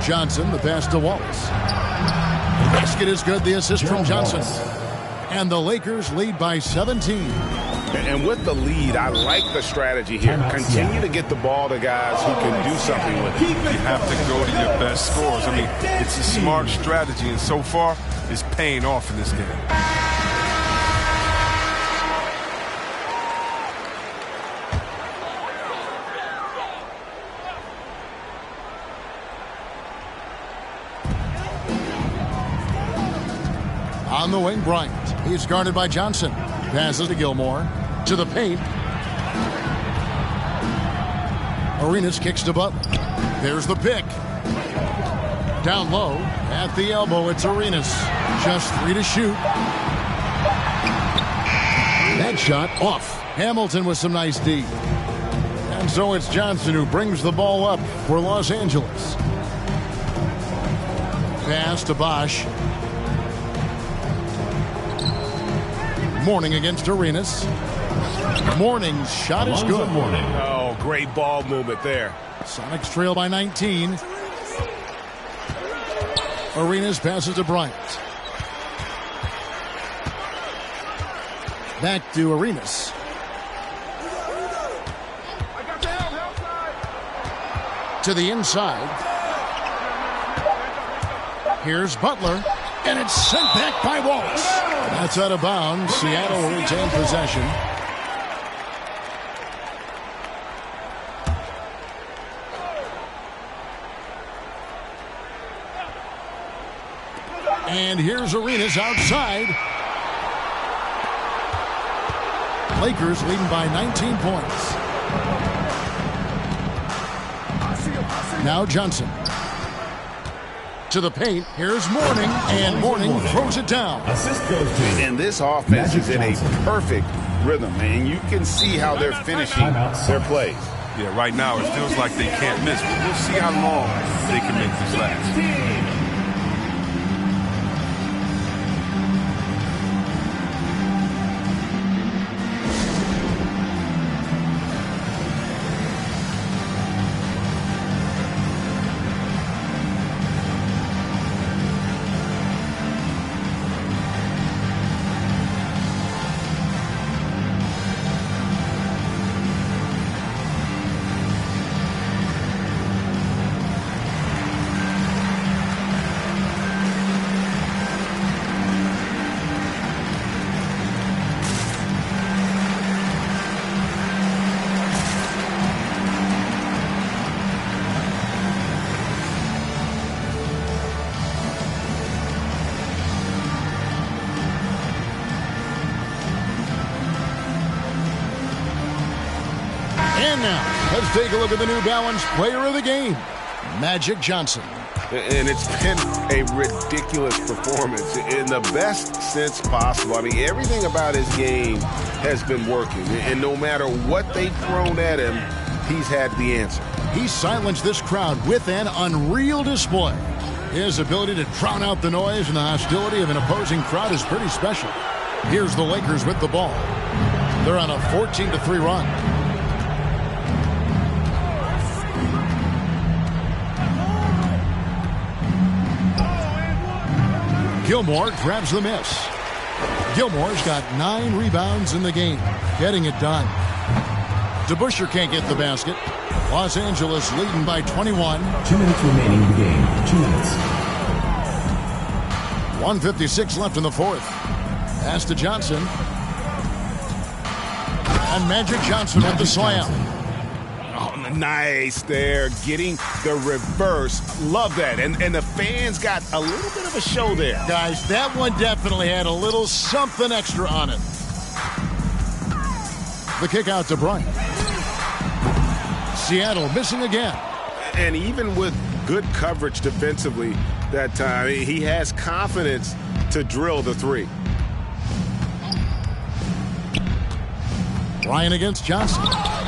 Johnson, the pass to Wallace. The basket is good, the assist from Johnson. And the Lakers lead by 17. And with the lead, I like the strategy here. Continue to get the ball to guys who can do something with it. You have to go to your best scorers. I mean, it's a smart strategy, and so far, it's paying off in this game. On the wing, Bryant. He's guarded by Johnson. Passes to Gilmore. To the paint. Arenas kicks to Butler. There's the pick. Down low. At the elbow, it's Arenas. Just 3 to shoot. That shot off. Hamilton with some nice D. And so it's Johnson who brings the ball up for Los Angeles. Pass to Bosch. Mourning against Arenas. Mourning's shot is good. Oh, great ball movement there. Sonics trail by 19. Arenas passes to Bryant. Back to Arenas. To the inside. Here's Butler. And it's sent back by Wallace. That's out of bounds. Seattle will retain possession. And here's Arenas outside. Lakers leading by 19 points. Now Johnson. To the paint. Here's Mourning. And Mourning throws it down. Assist goes to. And this offense is in a perfect rhythm, and you can see how they're finishing their plays. Yeah, right now it feels like they can't miss, but we'll see how long they can make this last. And now, let's take a look at the New Balance Player of the Game, Magic Johnson. And it's been a ridiculous performance in the best sense possible. I mean, everything about his game has been working. And no matter what they've thrown at him, he's had the answer. He silenced this crowd with an unreal display. His ability to drown out the noise and the hostility of an opposing crowd is pretty special. Here's the Lakers with the ball. They're on a 14-3 run. Gilmore grabs the miss. Gilmore's got 9 rebounds in the game, getting it done. DeBusschere can't get the basket. Los Angeles leading by 21. 2 minutes remaining in the game. 2 minutes. 1:56 left in the fourth. Pass to Johnson. And Magic Johnson with the slam. Oh, nice there, getting the reverse. Love that. And the fans got a little bit of a show there. Guys, that one definitely had a little something extra on it. The kick out to Bryant. Seattle missing again. And even with good coverage defensively that time, he has confidence to drill the three. Bryant against Johnson.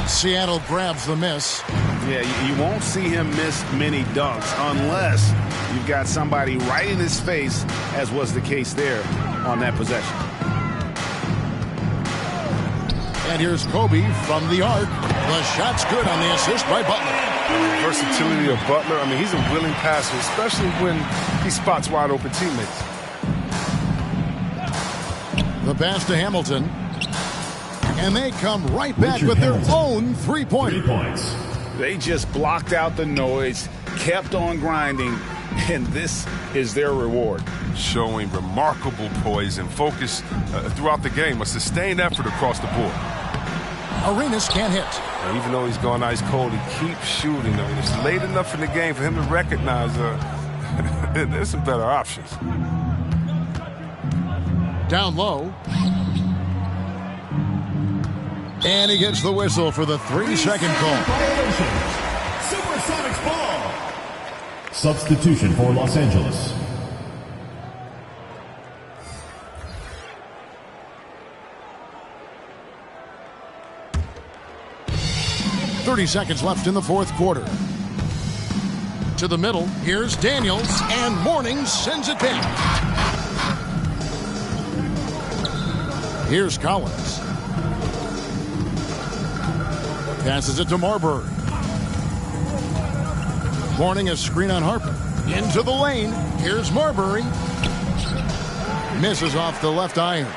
Seattle grabs the miss. Yeah, you won't see him miss many dunks unless you've got somebody right in his face, as was the case there on that possession. And here's Kobe from the arc. The shot's good on the assist by Butler. The versatility of Butler, I mean, he's a willing passer, especially when he spots wide open teammates. The pass to Hamilton. And they come right back with their own three-pointer. 3 points. They just blocked out the noise, kept on grinding, and this is their reward. Showing remarkable poise and focus throughout the game, a sustained effort across the board. Arenas can't hit. And even though he's gone ice cold, he keeps shooting. I mean, it's late enough in the game for him to recognize there's some better options. Down low. And he gets the whistle for the 3-second call. Supersonics ball. Substitution for Los Angeles. 30 seconds left in the fourth quarter. To the middle, here's Daniels, and Morning sends it back. Here's Collins. Passes it to Marbury. Morning a screen on Harper. Into the lane. Here's Marbury. Misses off the left iron.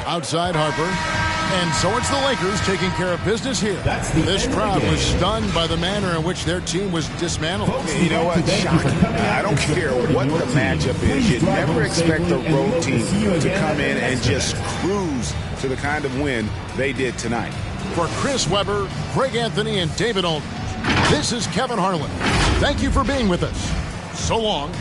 Outside Harper. And so it's the Lakers taking care of business here. This crowd was stunned by the manner in which their team was dismantled. You know what? Shocking. I don't care what the matchup is. You never expect a road team to come in and just cruise to the kind of win they did tonight. For Chris Webber, Greg Anthony, and David Aldridge, this is Kevin Harlan. Thank you for being with us. So long.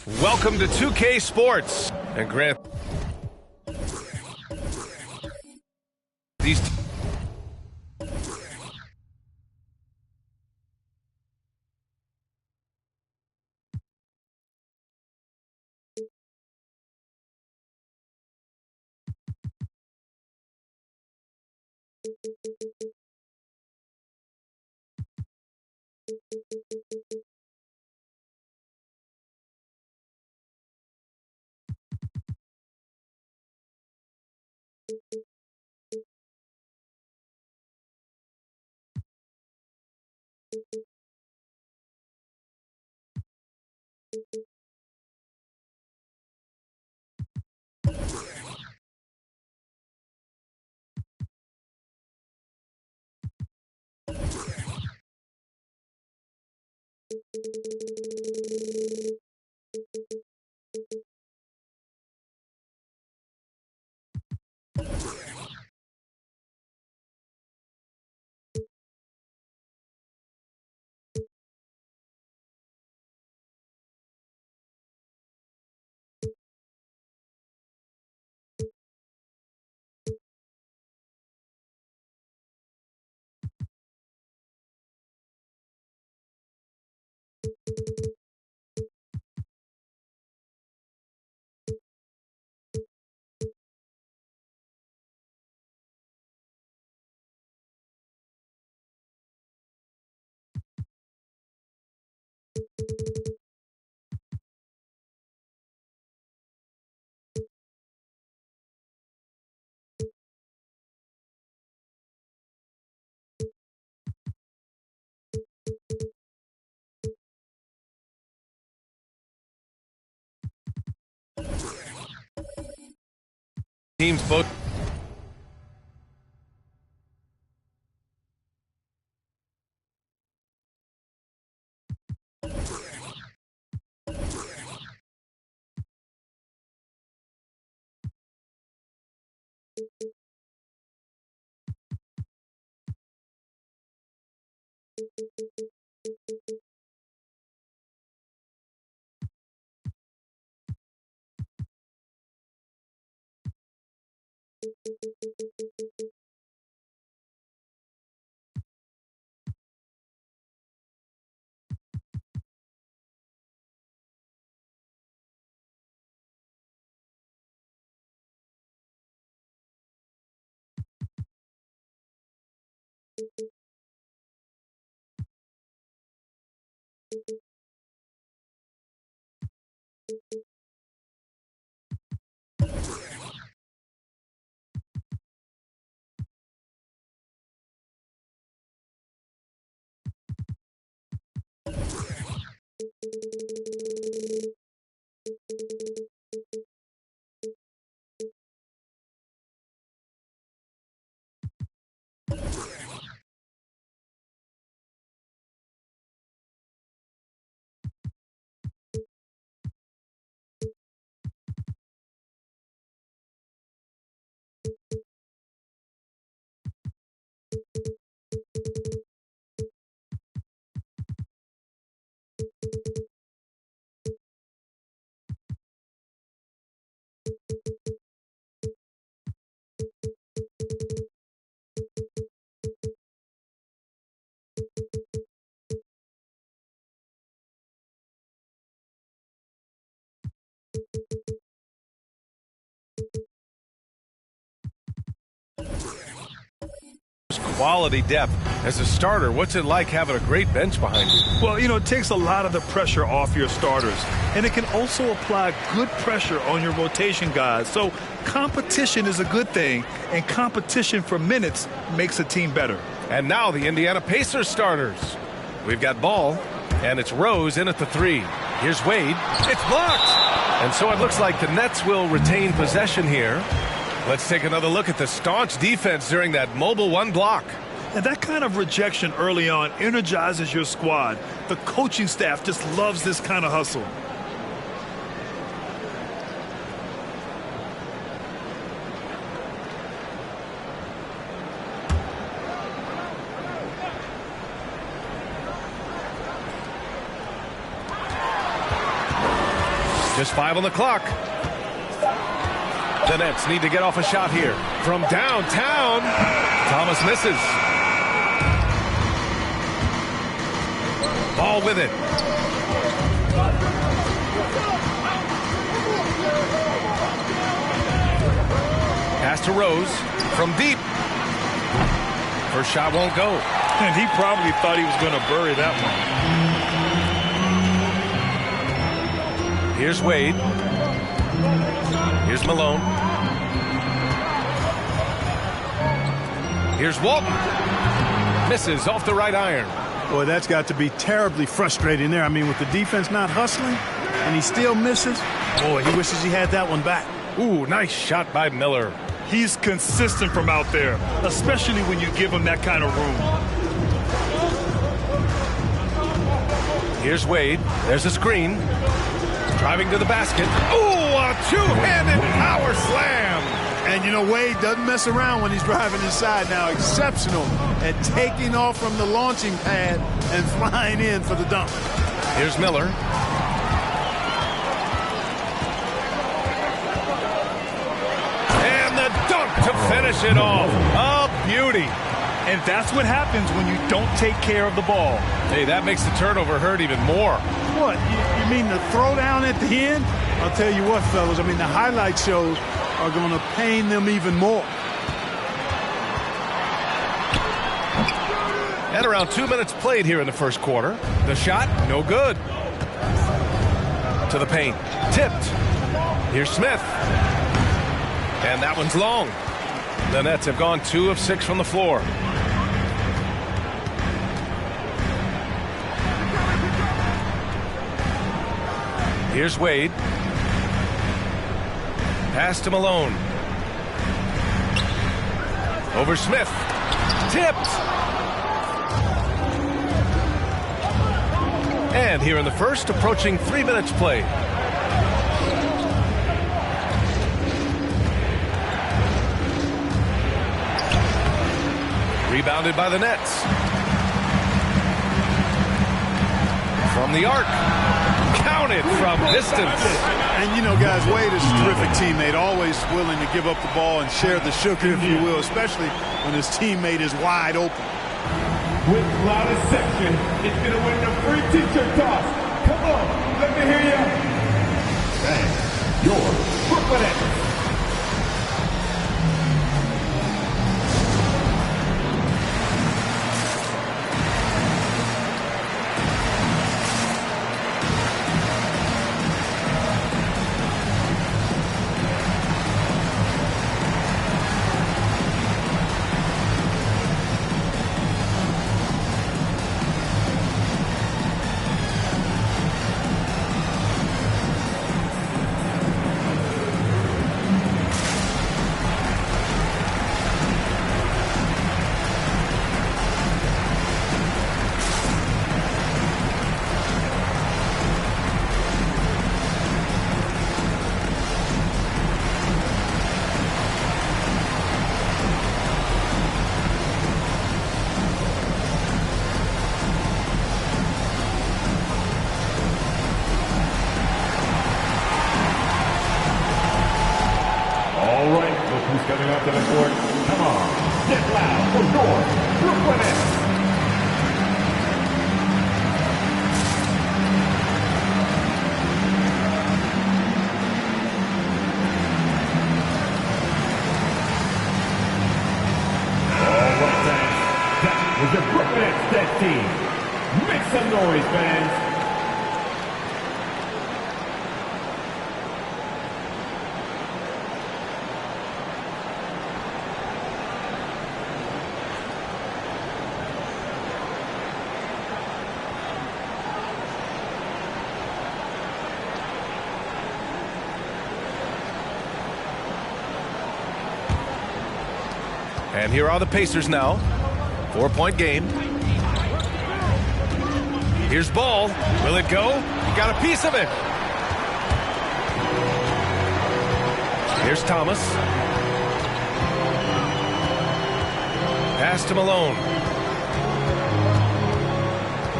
Welcome to 2K Sports. And Grant, these teams both quality depth. As a starter, what's it like having a great bench behind you? Well, it takes a lot of the pressure off your starters, and it can also apply good pressure on your rotation guys. So competition is a good thing, and competition for minutes makes a team better. And now the Indiana Pacers starters. We've got Ball, and it's Rose in at the 3. Here's Wade. It's blocked! And so it looks like the Nets will retain possession here. Let's take another look at the staunch defense during that mobile 1 block. And that kind of rejection early on energizes your squad. The coaching staff just loves this kind of hustle. Just 5 on the clock. The Nets need to get off a shot here. From downtown, Thomas misses. Ball with it. Pass to Rose from deep. First shot won't go. And he probably thought he was going to bury that one. Here's Wade. Here's Malone. Here's Walton. Misses off the right iron. Boy, that's got to be terribly frustrating there. I mean, with the defense not hustling, and he still misses. Boy, he wishes he had that one back. Ooh, nice shot by Miller. He's consistent from out there, especially when you give him that kind of room. Here's Wade. There's a screen. Driving to the basket. Ooh, a two-handed power slam. And, you know, Wade doesn't mess around when he's driving inside now. Exceptional at taking off from the launching pad and flying in for the dunk. Here's Miller. And the dunk to finish it off. A beauty. And that's what happens when you don't take care of the ball. Hey, that makes the turnover hurt even more. What? You mean the throwdown at the end? I'll tell you what, fellas. I mean, the highlight shows are going to pain them even more. And around 2 minutes played here in the first quarter. The shot, no good. To the paint. Tipped. Here's Smith. And that one's long. The Nets have gone 2 of 6 from the floor. Here's Wade. Pass to Malone. Over Smith. Tipped. And here in the first, approaching 3 minutes played. Rebounded by the Nets. From the arc. Counted from distance. And, you know, guys, Wade is a terrific teammate, always willing to give up the ball and share the sugar, if you will, especially when his teammate is wide open. With loudest section, it's going to win the free t-shirt toss. Come on, let me hear you. And your Brooklyn Nets. Coming up to the court. Come on, get loud for your Brooklyn Nets. All right, thanks. That was the Brooklyn Nets dead team. Make some noise, fans. And here are the Pacers now. 4-point game. Here's Ball. Will it go? He got a piece of it. Here's Thomas. Pass to Malone.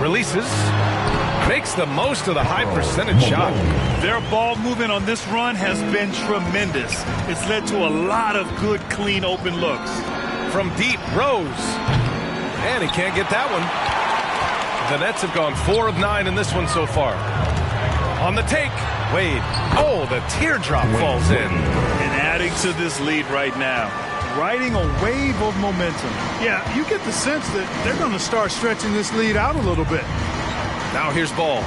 Releases. makes the most of the high percentage shot. Their ball movement on this run has been tremendous. It's led to a lot of good, clean, open looks. From deep, Rose. And he can't get that one. The Nets have gone 4 of 9 in this one so far. On the take, Wade. Oh, the teardrop falls in. And adding to this lead right now. Riding a wave of momentum. Yeah, you get the sense that they're going to start stretching this lead out a little bit. Now here's Ball.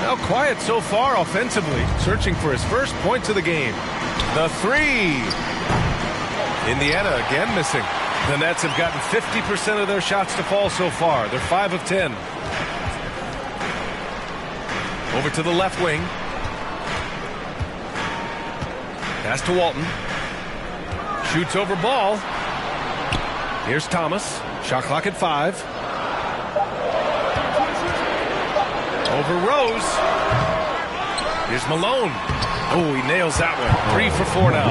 Now quiet so far offensively, searching for his first points of the game. The three. Indiana again missing. The Nets have gotten 50% of their shots to fall so far. They're 5 of 10. Over to the left wing. Pass to Walton. Shoots over Ball. Here's Thomas. Shot clock at 5. Over Rose. Here's Malone. Oh, he nails that one. 3 for 4 now.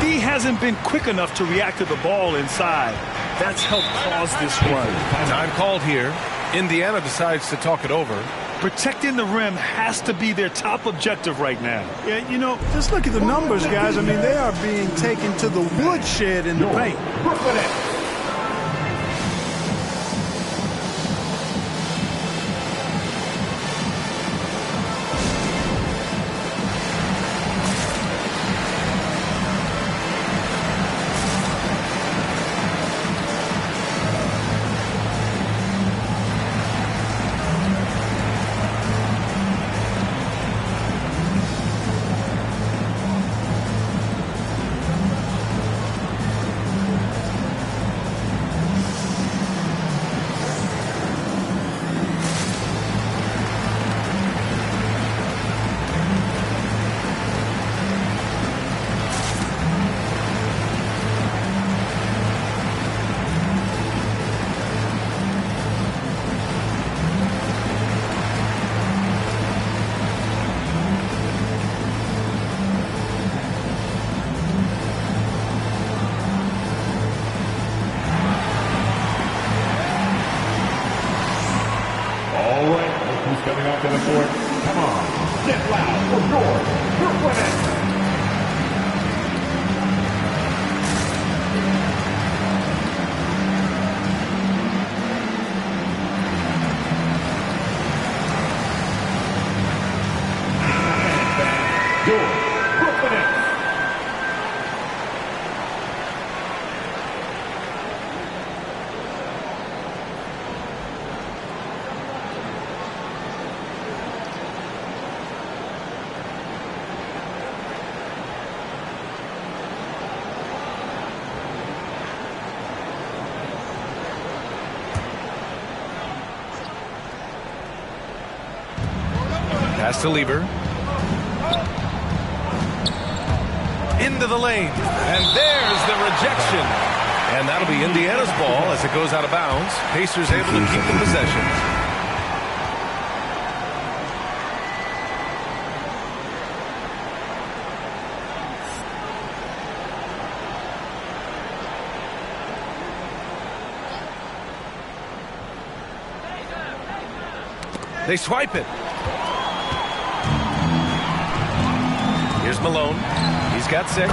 D hasn't been quick enough to react to the ball inside. That's helped cause this run. Time called here. Indiana decides to talk it over. Protecting the rim has to be their top objective right now. Yeah, you know, just look at the numbers, guys. I mean, they are being taken to the woodshed in the paint. Coming out to the court. Come on. Get loud for Brooklyn. Pass to Lieber. Into the lane. And there's the rejection. And that'll be Indiana's ball as it goes out of bounds. Pacers able to keep the possession. They swipe it. Here's Malone. He's got 6.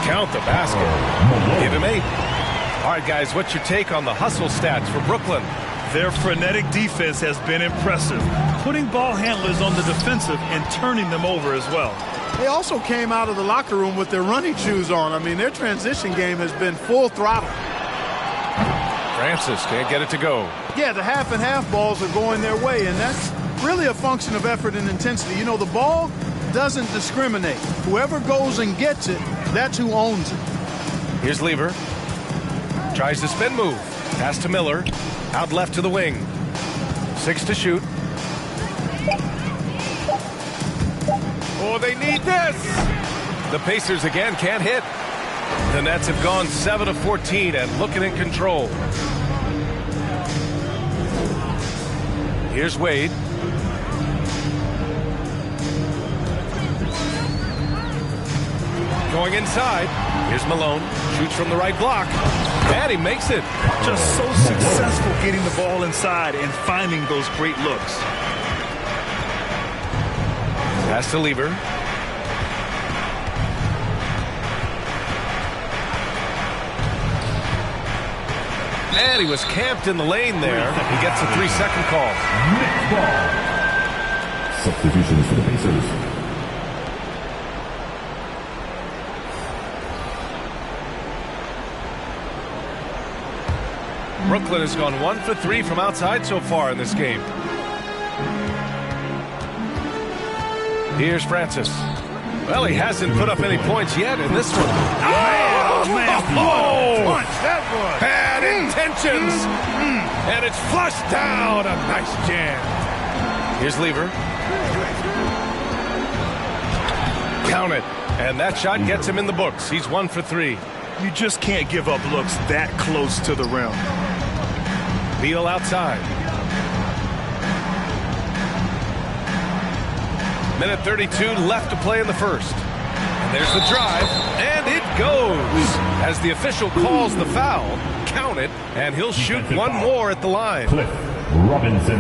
Count the basket. Give him 8. All right, guys, what's your take on the hustle stats for Brooklyn? Their frenetic defense has been impressive, putting ball handlers on the defensive and turning them over as well. They also came out of the locker room with their running shoes on. I mean, their transition game has been full throttle. Francis can't get it to go. Yeah, the half and half balls are going their way, and that's really a function of effort and intensity. You know, the ball doesn't discriminate. Whoever goes and gets it, that's who owns it. Here's Lieber. Tries the spin move. Pass to Miller. Out left to the wing. 6 to shoot. Oh, they need this! The Pacers again can't hit. The Nets have gone 7 of 14 and looking in control. Here's Wade. Going inside. Here's Malone. Shoots from the right block. And he makes it. Just so successful getting the ball inside and finding those great looks. Pass to Lever. And he was camped in the lane there. He gets a 3-second call. Next ball. Substitutions for the Pacers. Brooklyn has gone 1 for 3 from outside so far in this game. Here's Francis. Well, he hasn't put up any points yet in this one. Oh, man. Oh, Punch that one. bad intentions. And it's flushed down. A nice jam. Here's Lever. Count it. And that shot gets him in the books. He's 1 for 3. You just can't give up looks that close to the rim. Beal outside. Minute 32 left to play in the first. And there's the drive, and it goes. As the official calls the foul, count it, and he'll shoot one more at the line. Cliff Robinson.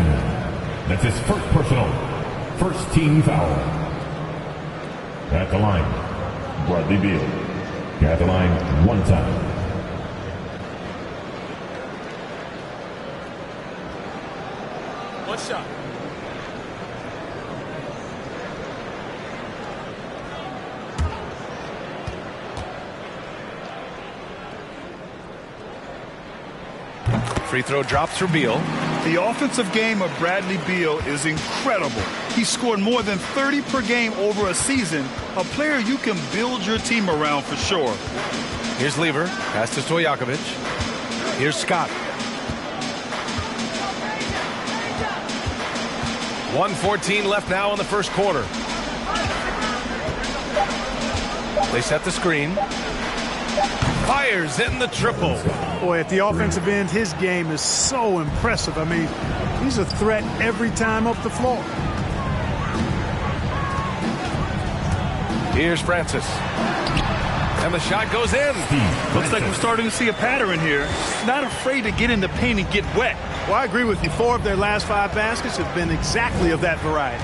That's his first personal. First team foul. At the line, Bradley Beal. At the line one time. One shot. Free throw drops for Beal. The offensive game of Bradley Beal is incredible. He scored more than 30 per game over a season, a player you can build your team around for sure. Here's Lever. Pass to Stojakovic. Here's Scott. 1:14 left now in the first quarter. They set the screen. Fires in the triple. Boy, at the offensive end, his game is so impressive. I mean, he's a threat every time up the floor. Here's Francis. And the shot goes in. Looks like we're starting to see a pattern here. Not afraid to get in the paint and get wet. Well, I agree with you. 4 of their last 5 baskets have been exactly of that variety.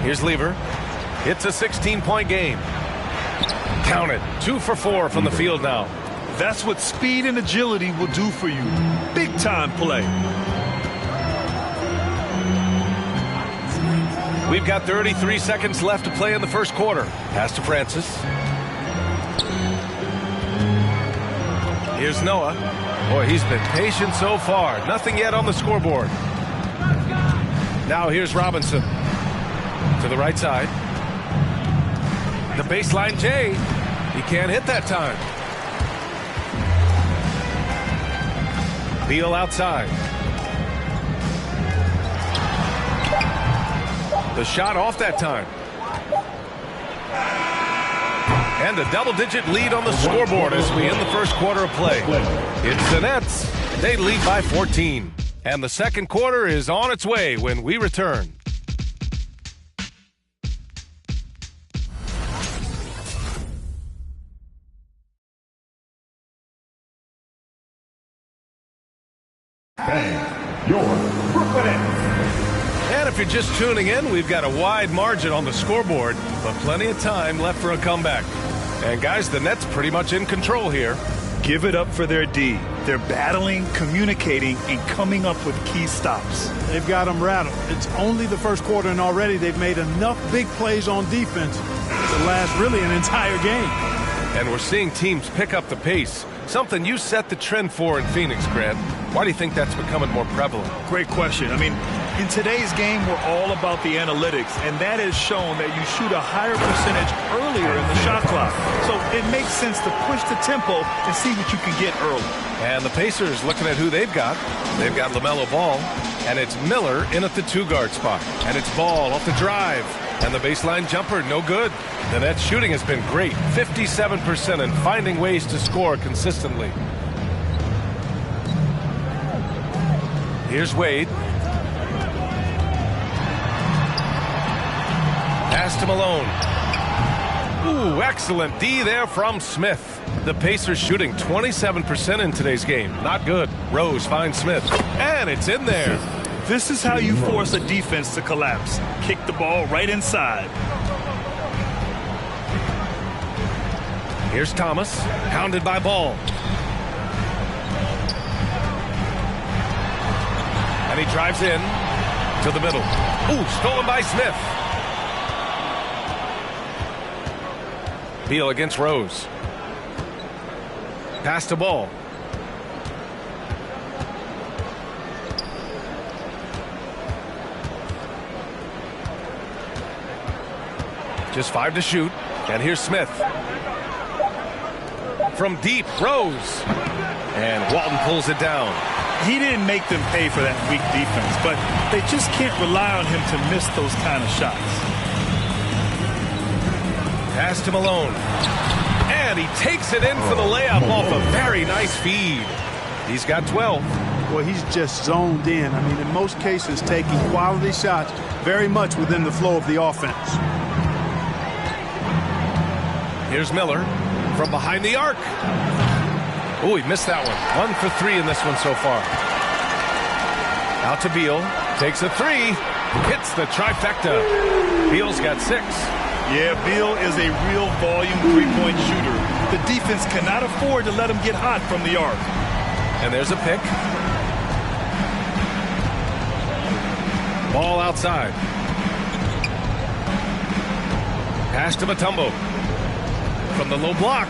Here's Lever. It's a 16-point game. Count it. 2 for 4 from the field now. That's what speed and agility will do for you. Big time play. We've got 33 seconds left to play in the first quarter. Pass to Francis. Here's Noah. Boy, he's been patient so far. Nothing yet on the scoreboard. Now here's Robinson. To the right side. The baseline J. He can't hit that time. Beal outside. The shot off that time. And a double-digit lead on the scoreboard as we end the first quarter of play. It's the Nets. They lead by 14. And the second quarter is on its way when we return. Your Brooklyn Nets. And if you're just tuning in, we've got a wide margin on the scoreboard, but plenty of time left for a comeback. And guys, the Nets pretty much in control here. Give it up for their D. They're battling, communicating, and coming up with key stops. They've got them rattled. It's only the first quarter, and already they've made enough big plays on defense to last really an entire game. And we're seeing teams pick up the pace, something you set the trend for in Phoenix, Grant. Why do you think that's becoming more prevalent? Great question. I mean, in today's game, we're all about the analytics, and that has shown that you shoot a higher percentage earlier in the shot clock. So it makes sense to push the tempo and see what you can get early. And the Pacers looking at who they've got. They've got LaMelo Ball, and it's Miller in at the 2-guard spot. And it's Ball off the drive. And the baseline jumper, no good. The Nets shooting has been great, 57%, and finding ways to score consistently. Here's Wade. Pass to Malone. Ooh, excellent D there from Smith. The Pacers shooting 27% in today's game. Not good. Rose finds Smith. And it's in there. This is how you force a defense to collapse. Kick the ball right inside. Here's Thomas, hounded by Ball. And he drives in to the middle. Ooh, stolen by Smith. Beal against Rose. Pass to Ball. Just 5 to shoot. And here's Smith. From deep, Rose. And Walton pulls it down. He didn't make them pay for that weak defense, but they just can't rely on him to miss those kind of shots. Pass to Malone. And he takes it in for the layup off a very nice feed. He's got 12. Well, he's just zoned in. I mean, in most cases, taking quality shots very much within the flow of the offense. Here's Miller from behind the arc. Oh, he missed that one. 1 for 3 in this one so far. Out to Beal. Takes a 3. Hits the trifecta. Beal's got 6. Yeah, Beal is a real volume three-point shooter. The defense cannot afford to let him get hot from the arc. And there's a pick. Ball outside. Pass to Mutombo. From the low block.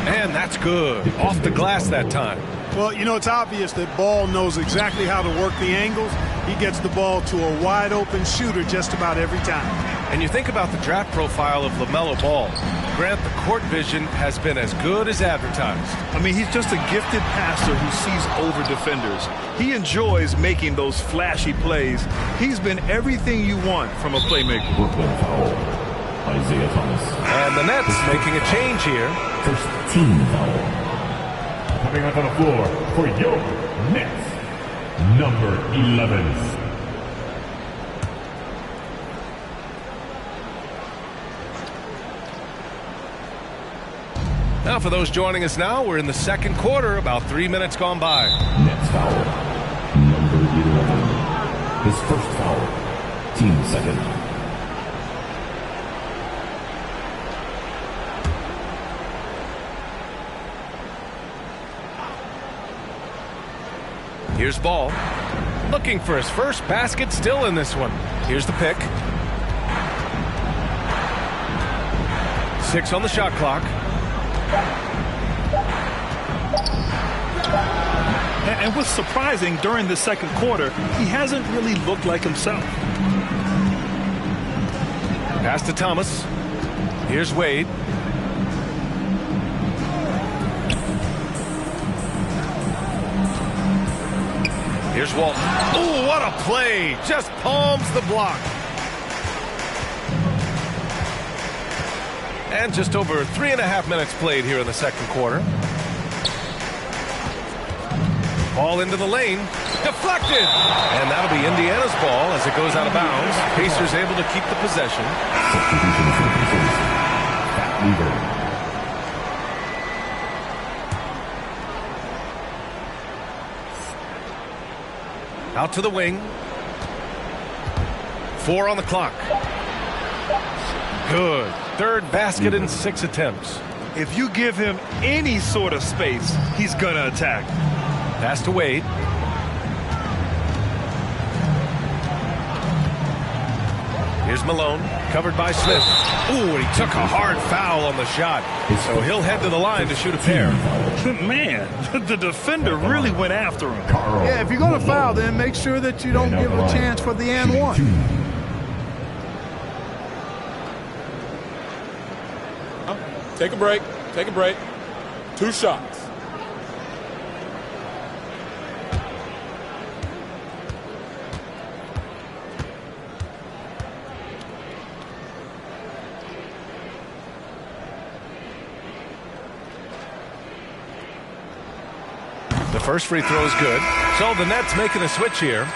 And that's good. Off the glass that time. Well, you know, it's obvious that Ball knows exactly how to work the angles. He gets the ball to a wide-open shooter just about every time. And you think about the draft profile of LaMelo Ball. Grant, the court vision has been as good as advertised. I mean, he's just a gifted passer who sees over defenders. He enjoys making those flashy plays. He's been everything you want from a playmaker. Brooklyn foul. Isaiah Thomas. And the Nets making a change here. First team foul. Coming up on the floor for your Nets, number 11. Now for those joining us now, we're in the second quarter, about 3 minutes gone by. Nets foul. Number 11. His first foul. Team second. Here's Ball. Looking for his first basket, still in this one. Here's the pick. 6 on the shot clock. And what's surprising, during the second quarter, he hasn't really looked like himself. Pass to Thomas. Here's Wade. Here's Walton. Oh, what a play. Just palms the block. And just over 3.5 minutes played here in the second quarter. Ball into the lane. Deflected. And that'll be Indiana's ball as it goes out of bounds. Pacers able to keep the possession. Out to the wing. 4 on the clock. Good. Third basket in 6 attempts. If you give him any sort of space, he's going to attack. Pass to Wade. Here's Malone, covered by Smith. Ooh, and he took a hard foul on the shot. So he'll head to the line to shoot a pair. Man, the defender really went after him. Yeah, if you're going to foul, then make sure that you don't give a chance for the and one. Take a break. Take a break. 2 shots. The first free throw is good. So the Nets making a switch here.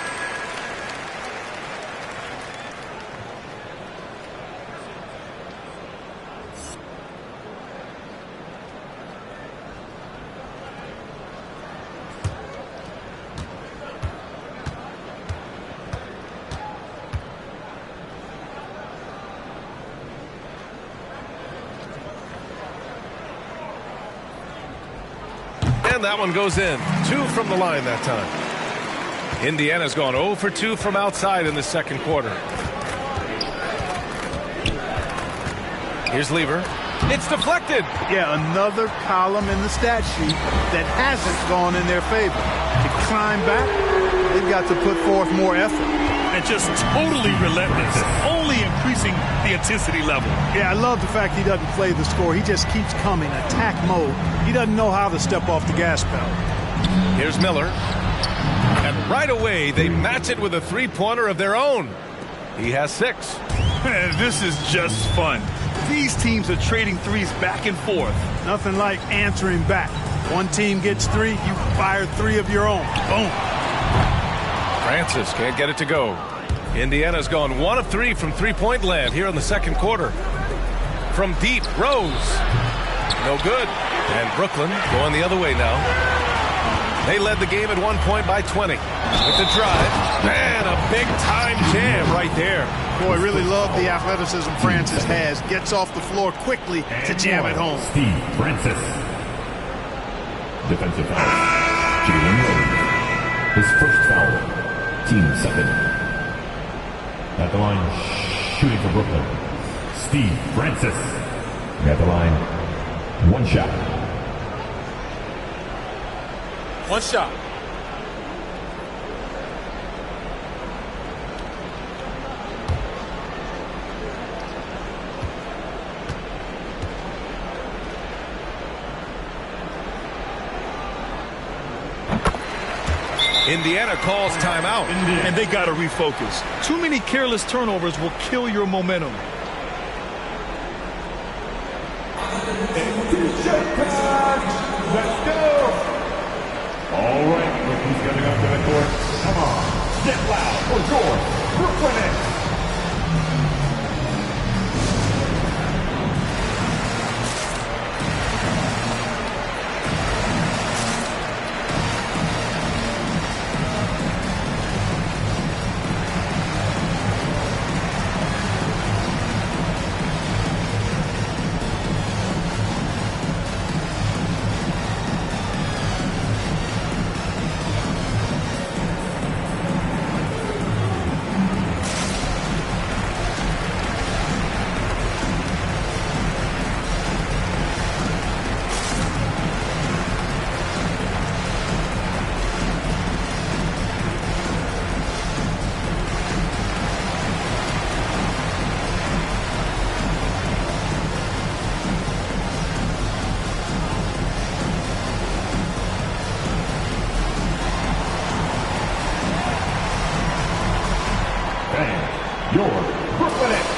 And that one goes in. 2 from the line that time. Indiana's gone 0 for 2 from outside in the second quarter. Here's Lever. It's deflected. Yeah, another column in the stat sheet that hasn't gone in their favor. To climb back, they've got to put forth more effort. And just totally relentless, only increasing the intensity level. Yeah, I love the fact he doesn't play the score. He just keeps coming, attack mode. He doesn't know how to step off the gas pedal. Here's Miller. And right away, they match it with a three-pointer of their own. He has 6. Man, this is just fun. These teams are trading threes back and forth. Nothing like answering back. One team gets 3, you fire 3 of your own. Boom. Francis can't get it to go. Indiana's gone 1 of 3 from three-point land here in the second quarter. From deep, Rose. No good. And Brooklyn going the other way now. They led the game at 1 point by 20. With the drive. And a big-time jam right there. Boy, really love the athleticism Francis has. Gets off the floor quickly to jam it home. Steve Francis. Defensive foul. Jalen Rose. His first foul. Team second. At the line, shooting for Brooklyn. Steve Francis. At the line, 1 shot. 1 shot. Indiana calls timeout. And they got to refocus. Too many careless turnovers will kill your momentum. Let's go. All right, rookies coming up to the court. Come on, get loud for your Brooklyn Nets. Your Brooklyn Nets.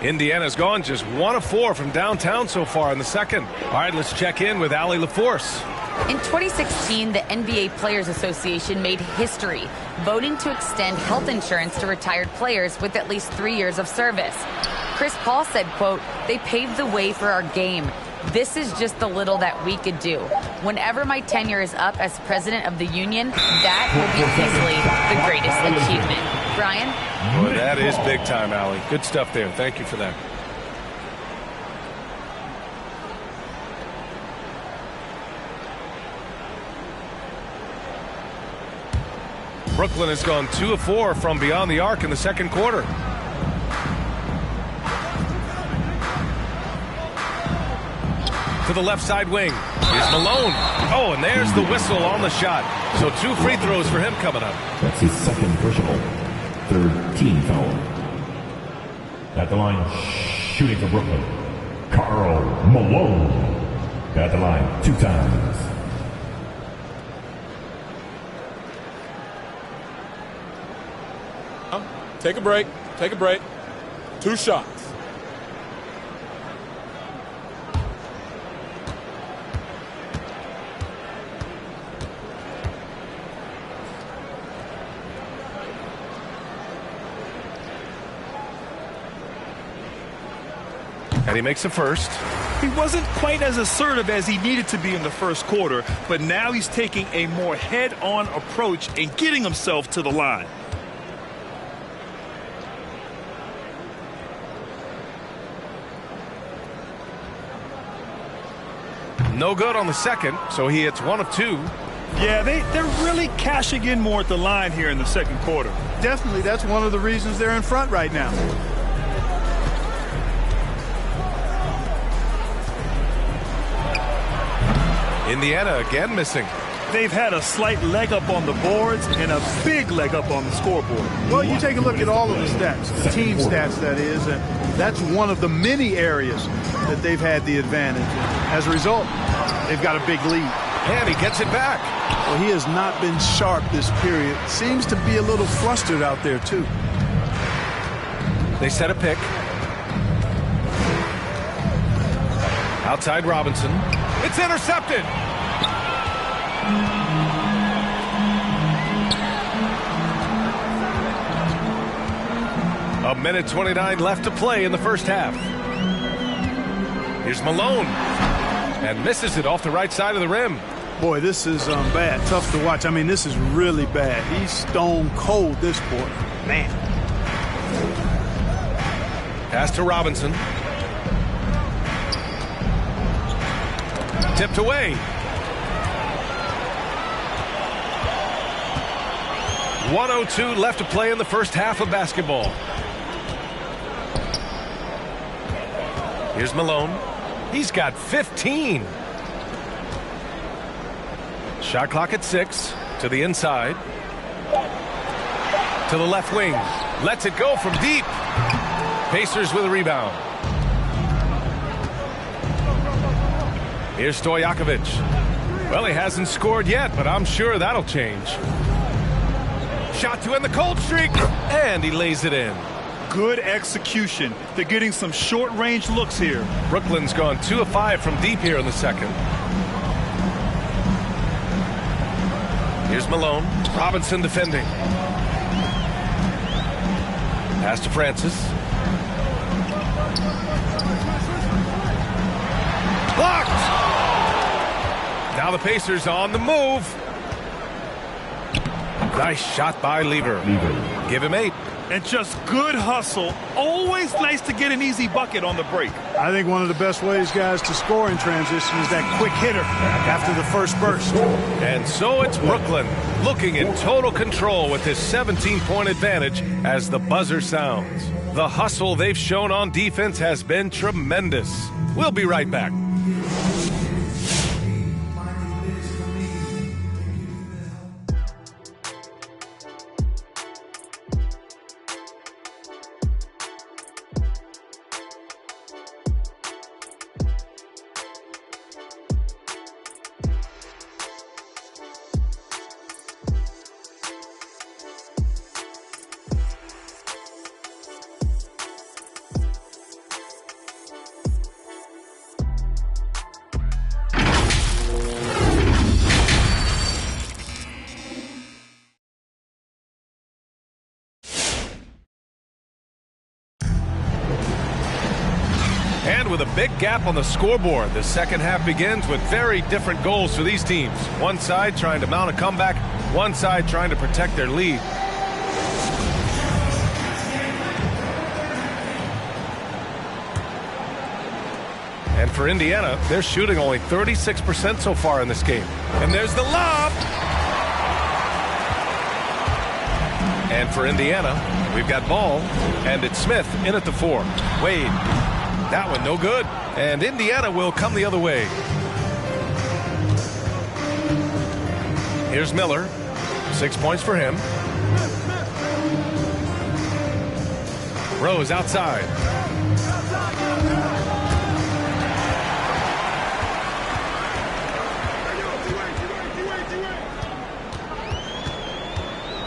Indiana's gone just 1 of 4 from downtown so far in the second. All right, let's check in with Allie LaForce. In 2016, the NBA Players Association made history, voting to extend health insurance to retired players with at least 3 years of service. Chris Paul said, quote, "They paved the way for our game. This is just the little that we could do. Whenever my tenure is up as president of the union, that will be easily the greatest achievement." Brian? Boy, that is big time, Allie. Good stuff there. Thank you for that. Brooklyn has gone 2 of 4 from beyond the arc in the second quarter. To the left side wing is Malone. Oh, and there's the whistle on the shot. So 2 free throws for him coming up. That's his second personal. Third team foul. At the line, shooting for Brooklyn, Karl Malone. At the line 2 times. Take a break. Take a break. 2 shots. And he makes a first. He wasn't quite as assertive as he needed to be in the first quarter, but now he's taking a more head-on approach and getting himself to the line. No good on the second, so he hits 1 of 2. Yeah, they're really cashing in more at the line here in the second quarter. Definitely, that's one of the reasons they're in front right now. Indiana again missing. They've had a slight leg up on the boards and a big leg up on the scoreboard. Well, you take a look at all of the stats, the team stats, that is, and that's one of the many areas that they've had the advantage. As a result, they've got a big lead. And he gets it back. Well, he has not been sharp this period. Seems to be a little flustered out there, too. They set a pick. Outside Robinson. It's intercepted. A minute 29 left to play in the first half. Here's Malone. And misses it off the right side of the rim. Boy, this is bad. Tough to watch. I mean, this is really bad. He's stone cold this quarter. Man. Pass to Robinson. Tipped away. 1:02 left to play in the first half of basketball. Here's Malone. He's got 15. Shot clock at 6. To the inside. To the left wing. Lets it go from deep. Pacers with a rebound. Here's Stojakovic. Well, he hasn't scored yet, but I'm sure that'll change. Shot to end the cold streak, and he lays it in. Good execution. They're getting some short-range looks here. Brooklyn's gone 2 of 5 from deep here in the second. Here's Malone. Robinson defending. Pass to Francis. Blocked! Now the Pacers on the move. Nice shot by Lever. Give him 8. And just good hustle. Always nice to get an easy bucket on the break. I think one of the best ways, guys, to score in transition is that quick hitter after the first burst. And so it's Brooklyn looking in total control with this 17-point advantage as the buzzer sounds. The hustle they've shown on defense has been tremendous. We'll be right back. And with a big gap on the scoreboard, the second half begins with very different goals for these teams. One side trying to mount a comeback, one side trying to protect their lead. And for Indiana, they're shooting only 36% so far in this game. And there's the lob! And for Indiana, we've got ball, and it's Smith in at the 4. Wade. That one no good. And Indiana will come the other way. Here's Miller. 6 points for him. Rose outside.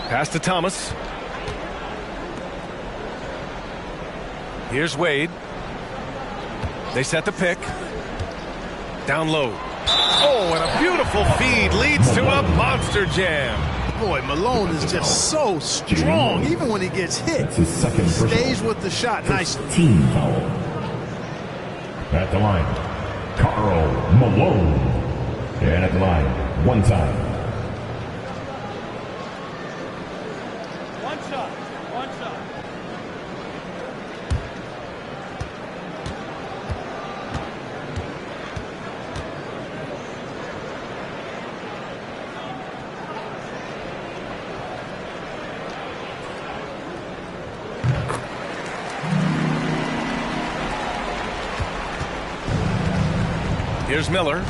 Pass to Thomas. Here's Wade. They set the pick. Down low. Oh, and a beautiful feed leads to a monster jam. Boy, Malone is just so strong. Even when he gets hit, he stays with the shot nicely. Team foul. At the line, Karl Malone. And at the line, one time. One shot. One shot. Here's Miller.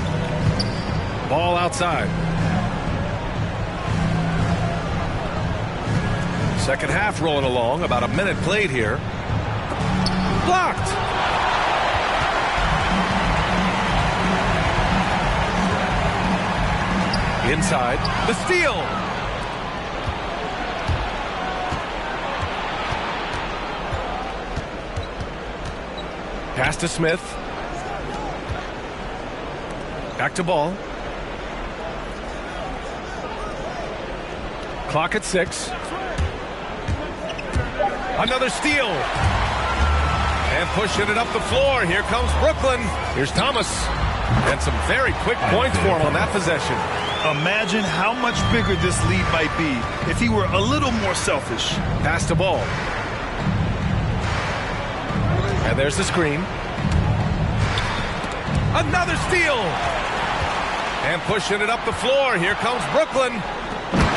Ball outside. Second half rolling along. About a minute played here. Blocked. Inside. The steal. Pass to Smith. Back to Ball. Clock at 6. Another steal. And pushing it up the floor. Here comes Brooklyn. Here's Thomas. And some very quick points for him on that possession. Imagine how much bigger this lead might be if he were a little more selfish. Pass to Ball. And there's the screen. Another steal. And pushing it up the floor. Here comes Brooklyn.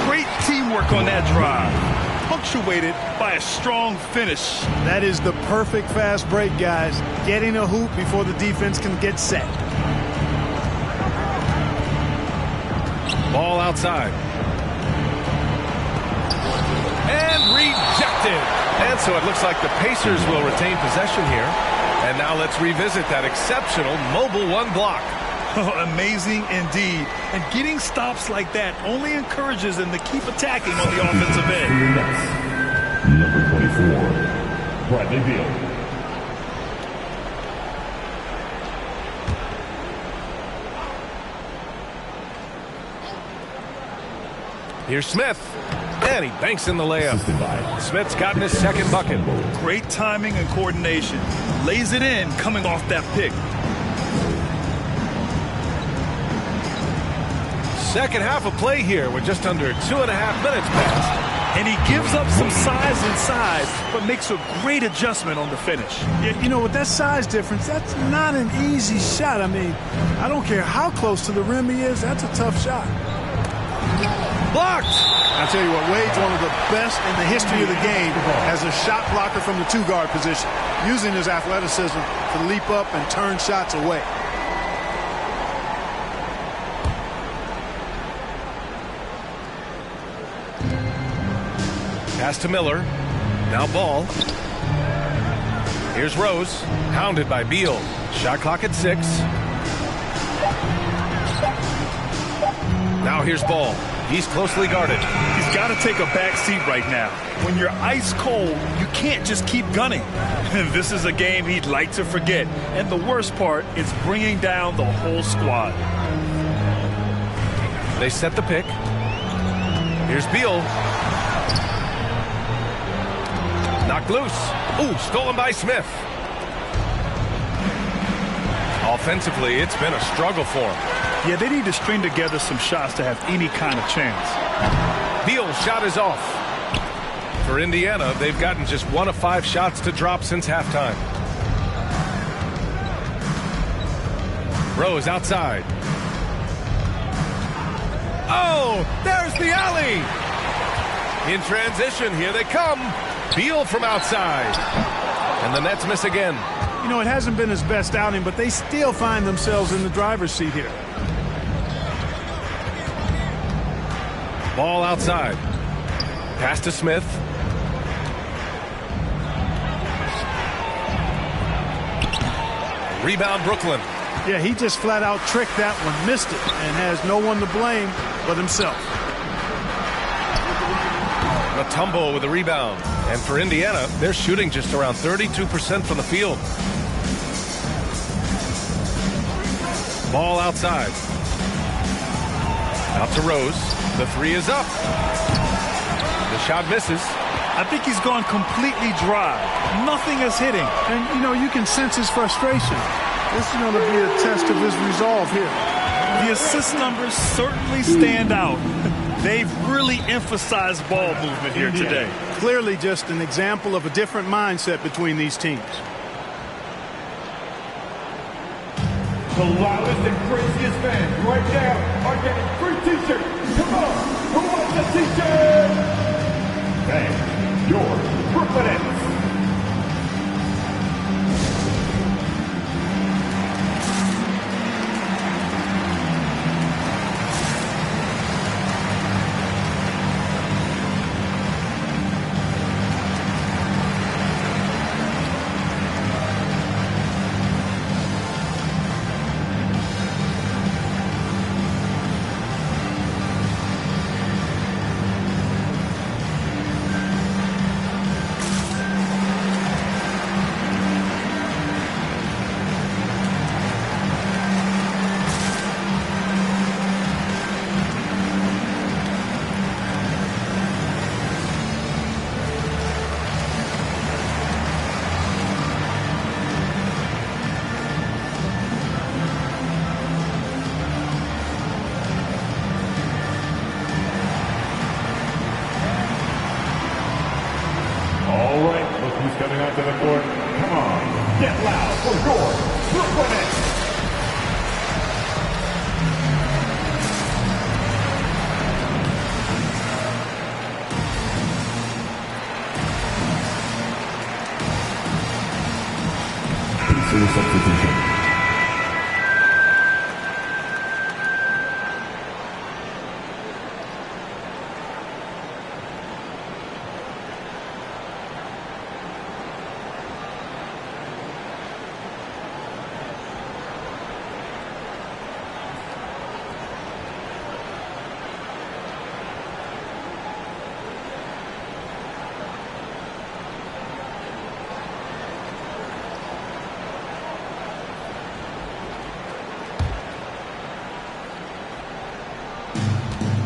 Great teamwork on that drive. Punctuated by a strong finish. That is the perfect fast break, guys. Getting a hoop before the defense can get set. Ball outside. And rejected. And so it looks like the Pacers will retain possession here. And now let's revisit that exceptional mobile one block. Amazing indeed. And getting stops like that only encourages them to keep attacking on the offensive end. Number 24, Bradley Beal. Here's Smith. And he banks in the layup. Smith's gotten his second bucket. Great timing and coordination. Lays it in coming off that pick. Second half of play here with just under 2.5 minutes passed. And he gives up some size inside, but makes a great adjustment on the finish. You know, with that size difference, that's not an easy shot. I mean, I don't care how close to the rim he is, that's a tough shot. Blocked! I tell you what, Wade's one of the best in the history of the game as a shot blocker from the two-guard position, using his athleticism to leap up and turn shots away. Pass to Miller. Now Ball. Here's Rose. Hounded by Beal. Shot clock at 6. Now here's Ball. He's closely guarded. He's got to take a back seat right now. When you're ice cold, you can't just keep gunning. This is a game he'd like to forget. And the worst part, it's bringing down the whole squad. They set the pick. Here's Beal. Knocked loose. Ooh, stolen by Smith. Offensively, it's been a struggle for him. Yeah, they need to string together some shots to have any kind of chance. Beal's shot is off. For Indiana, they've gotten just 1 of 5 shots to drop since halftime. Rose outside. Oh, there's the alley. In transition, here they come. Beal from outside. And the Nets miss again. You know, it hasn't been his best outing, but they still find themselves in the driver's seat here. Ball outside. Pass to Smith. Rebound Brooklyn. Yeah, he just flat out tricked that one, missed it, and has no one to blame but himself. The tumble with the rebound. And for Indiana, they're shooting just around 32% from the field. Ball outside. Out to Rose. The three is up. The shot misses. I think he's gone completely dry. Nothing is hitting. And, you know, you can sense his frustration. This is going to be a test of his resolve here. The assist numbers certainly stand out. They've really emphasized ball movement here today. Clearly just an example of a different mindset between these teams. The loudest and craziest fans right now are getting free t-shirts. Come on, who wants a t-shirt? Thank your Brooklyn Nets. Coming onto the court. Come on, get loud for your Brooklyn Nets. Substitution.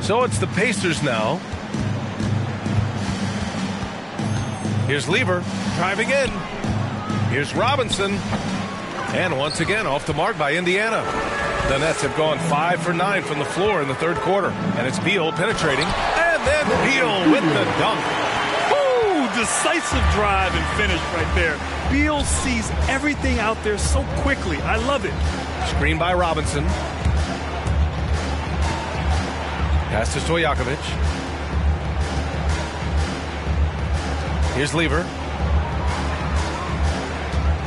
So it's the Pacers now. Here's Lever driving in. Here's Robinson. And once again off the mark by Indiana. The Nets have gone 5 for 9 from the floor in the third quarter. And it's Beal penetrating. And then Beal with the dunk. Ooh, decisive drive and finish right there. Beal sees everything out there so quickly. I love it. Screen by Robinson. Pass to Stojakovic. Here's Lever.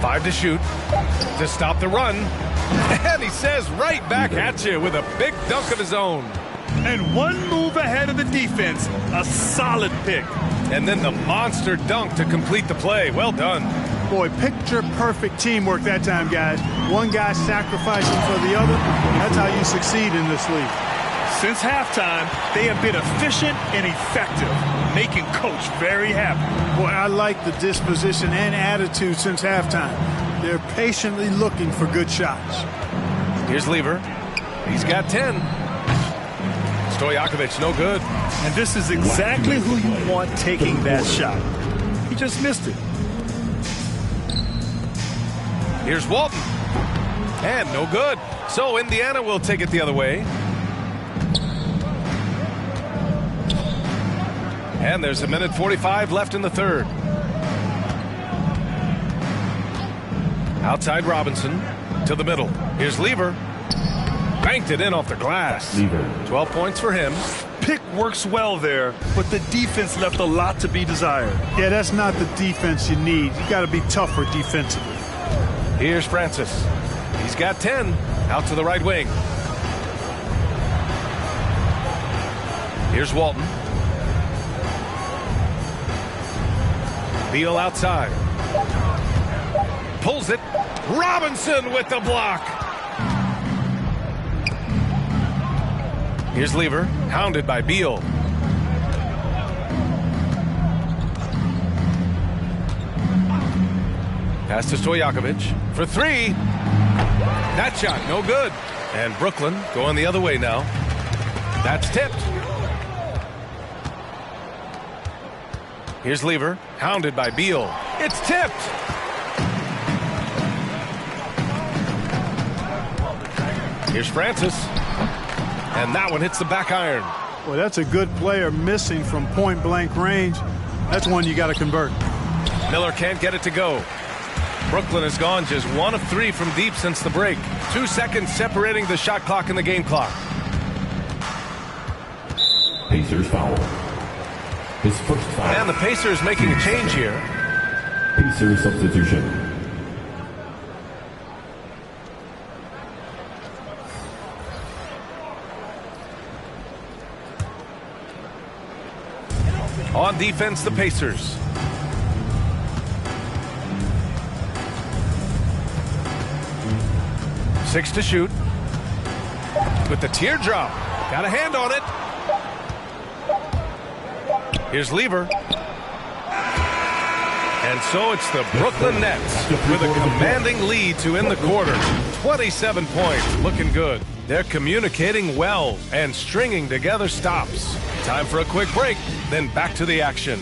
5 to shoot. To stop the run. And he says right back at you with a big dunk of his own. And one move ahead of the defense. A solid pick. And then the monster dunk to complete the play. Well done. Boy, picture-perfect teamwork that time, guys. One guy sacrificing for the other. That's how you succeed in this league. Since halftime, they have been efficient and effective, making Coach very happy. Boy, I like the disposition and attitude since halftime. They're patiently looking for good shots. Here's Lever. He's got 10. Stojakovic, no good. And this is exactly who you want taking that shot. He just missed it. Here's Walton. And no good. So Indiana will take it the other way. And there's a minute 45 left in the third. Outside Robinson to the middle. Here's Lever. Banked it in off the glass. Lever. 12 points for him. Pick works well there, but the defense left a lot to be desired. Yeah, that's not the defense you need. You got to be tougher defensively. Here's Francis. He's got 10. Out to the right wing. Here's Walton. Beal outside. Pulls it. Robinson with the block. Here's Lever, hounded by Beal. Pass to Stojakovic for three. That shot, no good. And Brooklyn going the other way now. That's tipped. Here's Lever, hounded by Beal. It's tipped. Here's Francis. And that one hits the back iron. Well, that's a good player missing from point-blank range. That's one you got to convert. Miller can't get it to go. Brooklyn has gone just 1 of 3 from deep since the break. 2 seconds separating the shot clock and the game clock. Pacers foul. His first foul. And the Pacers making a change here. Pacers substitution. On defense, the Pacers. Six to shoot. With the teardrop. Got a hand on it. Here's Lever. And so it's the Brooklyn Nets with a commanding lead to end the quarter. 27 points. Looking good. They're communicating well and stringing together stops. Time for a quick break, then back to the action.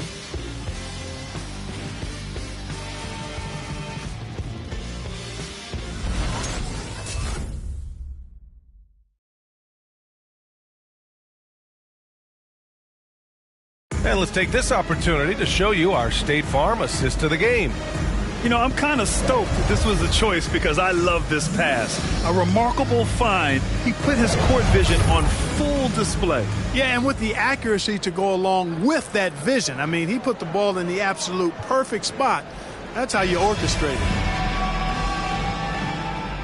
And let's take this opportunity to show you our State Farm assist to the game. You know, I'm kind of stoked that this was a choice because I love this pass. A remarkable find. He put his court vision on full display. Yeah, and with the accuracy to go along with that vision. I mean, he put the ball in the absolute perfect spot. That's how you orchestrate it.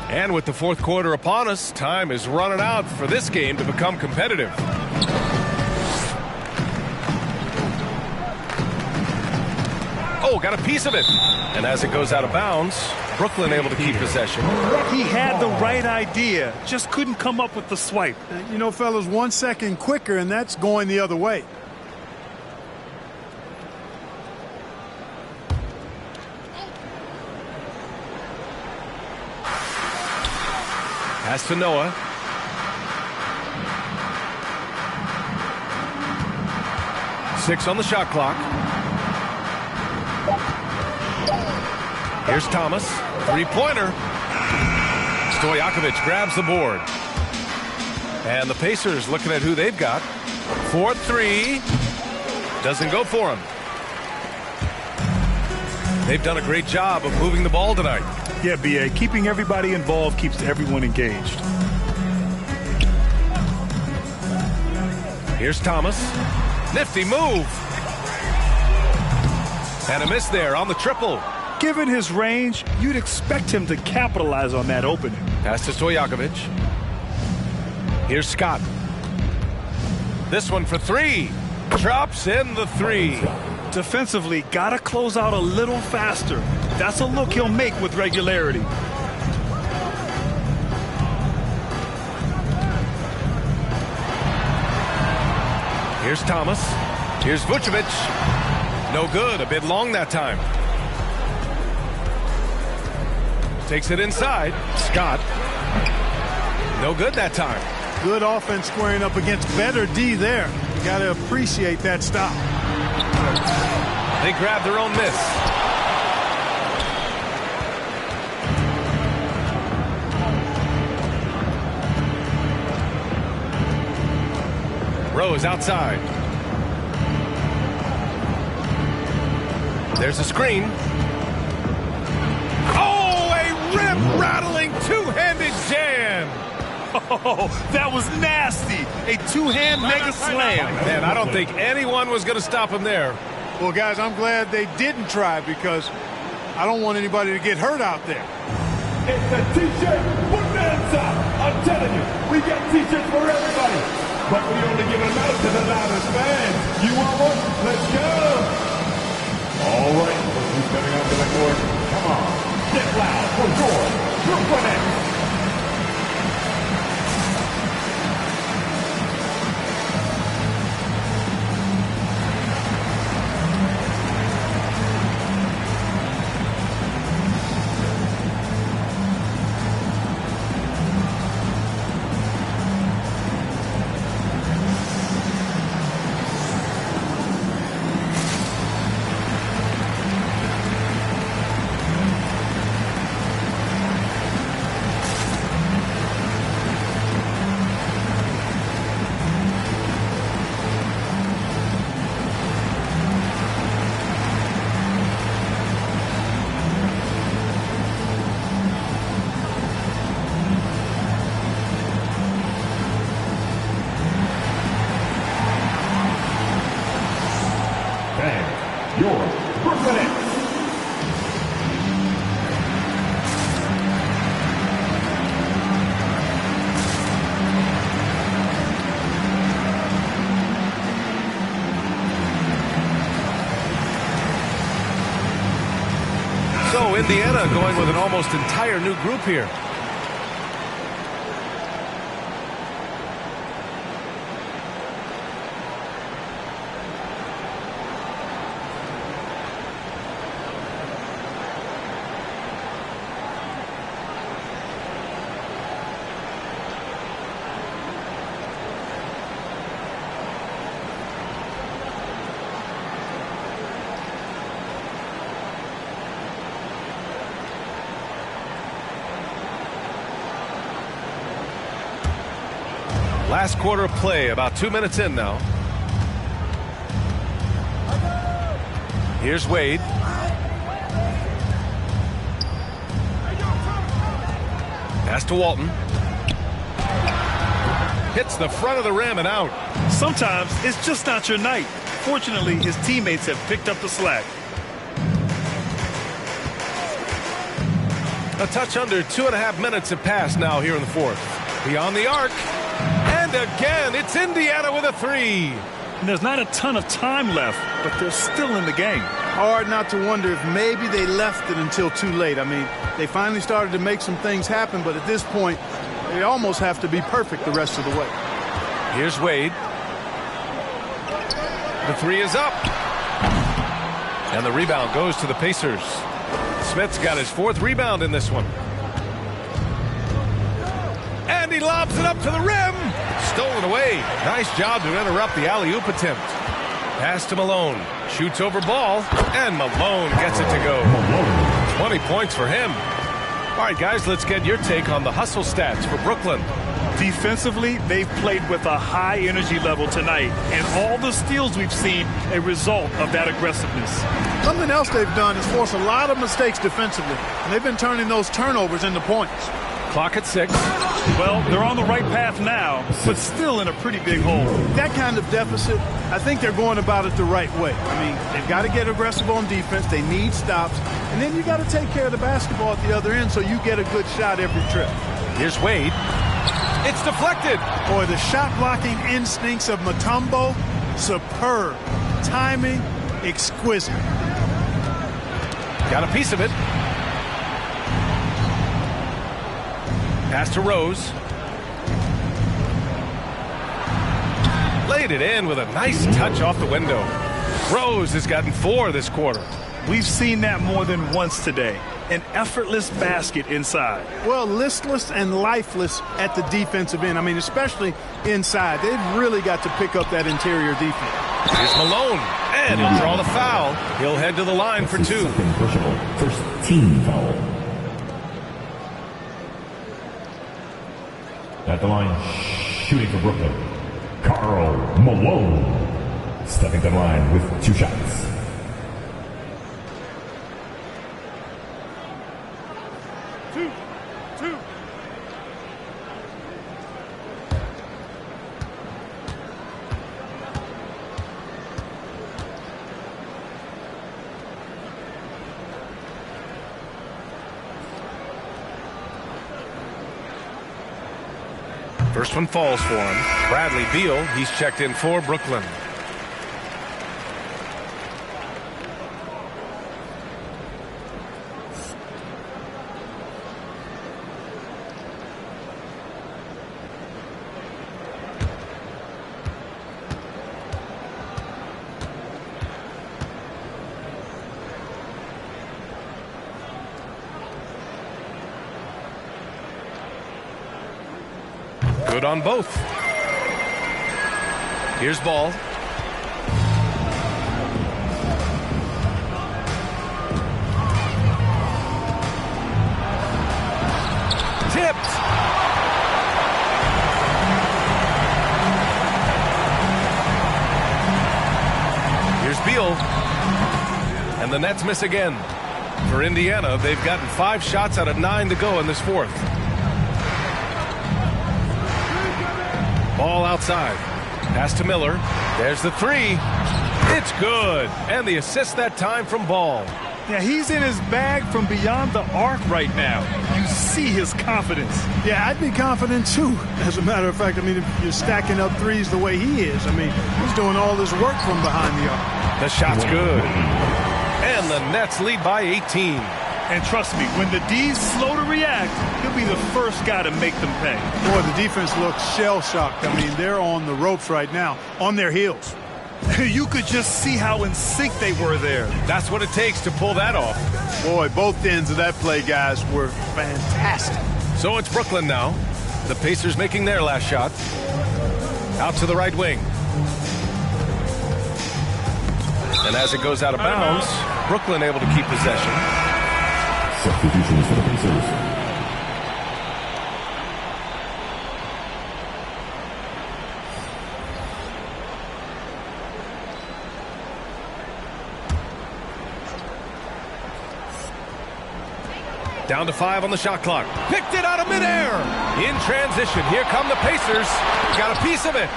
And with the fourth quarter upon us, time is running out for this game to become competitive. Oh, got a piece of it. And as it goes out of bounds, Brooklyn able to keep possession. He had the right idea, just couldn't come up with the swipe. You know, fellas, 1 second quicker, and that's going the other way. Pass to Noah. Six on the shot clock. Here's Thomas. Three-pointer. Stojakovic grabs the board. And the Pacers looking at who they've got. 4-3. Doesn't go for him. They've done a great job of moving the ball tonight. Yeah, B.A. Keeping everybody involved keeps everyone engaged. Here's Thomas. Nifty move. And a miss there on the triple. Given his range, you'd expect him to capitalize on that opening. Pass to Stojakovic. Here's Scott. This one for three. Drops in the three. Defensively, gotta close out a little faster. That's a look he'll make with regularity. Here's Thomas. Here's Vucevic. No good. A bit long that time. Takes it inside. Scott. No good that time. Good offense squaring up against better D there. You got to appreciate that stop. They grab their own miss. Rose outside. There's a screen. Oh, a rip-rattling two-handed jam. Oh, that was nasty. A two-hand mega slam. Man, I don't think anyone was going to stop him there. Well, guys, I'm glad they didn't try because I don't want anybody to get hurt out there. It's the T-shirt bonanza. I'm telling you, we got T-shirts for everybody. But we only give them out to the loudest fans. You want one? Let's go. All right, look who's coming onto the court. Come on, get loud for your Brooklyn Nets. Indiana going with an almost entire new group here. Last quarter of play, about 2 minutes in now. Here's Wade. Pass to Walton. Hits the front of the rim and out. Sometimes it's just not your night. Fortunately, his teammates have picked up the slack. A touch under 2.5 minutes have passed now here in the fourth. Beyond the arc. And again, it's Indiana with a three. And there's not a ton of time left, but they're still in the game. Hard not to wonder if maybe they left it until too late. I mean, they finally started to make some things happen, but at this point, they almost have to be perfect the rest of the way. Here's Wade. The three is up. And the rebound goes to the Pacers. Smith's got his fourth rebound in this one. And he lobs it up to the rim. Stolen away. Nice job to interrupt the alley-oop attempt. Pass to Malone. Shoots over ball. And Malone gets it to go. 20 points for him. All right, guys, let's get your take on the hustle stats for Brooklyn. Defensively, they've played with a high energy level tonight, and all the steals we've seen a result of that aggressiveness. Something else they've done is force a lot of mistakes defensively, and they've been turning those turnovers into points. Clock at 6. Well, they're on the right path now, but still in a pretty big hole. That kind of deficit, I think they're going about it the right way. I mean, they've got to get aggressive on defense. They need stops. And then you got to take care of the basketball at the other end so you get a good shot every trip. Here's Wade. It's deflected. Boy, the shot blocking instincts of Mutombo, superb. Timing, exquisite. Got a piece of it. Pass to Rose. Laid it in with a nice touch off the window. Rose has gotten 4 this quarter. We've seen that more than once today. An effortless basket inside. Well, listless and lifeless at the defensive end. I mean, especially inside. They've really got to pick up that interior defense. Here's Malone. And he'll draw the foul. He'll head to the line for 2. First team foul. At the line, shooting for Brooklyn, Karl Malone. Stepping to the line with 2 shots. Two. First one falls for him. Bradley Beal, he's checked in for Brooklyn. Good on both. Here's Ball. Tipped. Here's Beal. And the Nets miss again. For Indiana, they've gotten 5 shots out of 9 to go in this fourth. Ball outside. Pass to Miller. There's the 3. It's good. And the assist that time from Ball. Yeah, he's in his bag from beyond the arc right now. You see his confidence. Yeah, I'd be confident too. As a matter of fact, I mean, if you're stacking up threes the way he is, I mean, he's doing all this work from behind the arc. The shot's good. And the Nets lead by 18. And trust me, when the D's slow to react, he'll be the first guy to make them pay. Boy, the defense looks shell-shocked. I mean, they're on the ropes right now, on their heels. You could just see how in sync they were there. That's what it takes to pull that off. Boy, both ends of that play, guys, were fantastic. So it's Brooklyn now. The Pacers making their last shot. Out to the right wing. And as it goes out of bounds, Brooklyn able to keep possession. Substitutions for the Pacers. Down to 5 on the shot clock. Picked it out of midair. In transition. Here come the Pacers. Got a piece of it.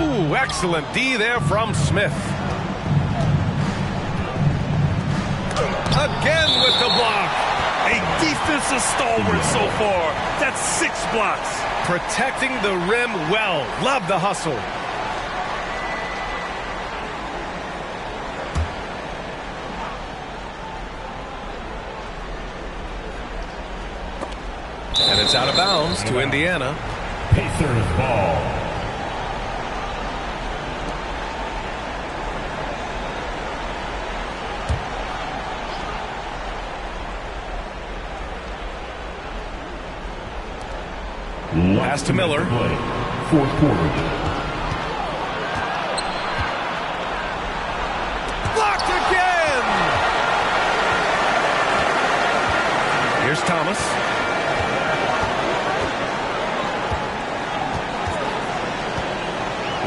Ooh, excellent D there from Smith. Again with the block. A defensive stalwart so far. That's 6 blocks. Protecting the rim well. Love the hustle. And it's out of bounds to Indiana. Pacers ball. Pass to Miller. Fourth quarter. Blocked again! Here's Thomas.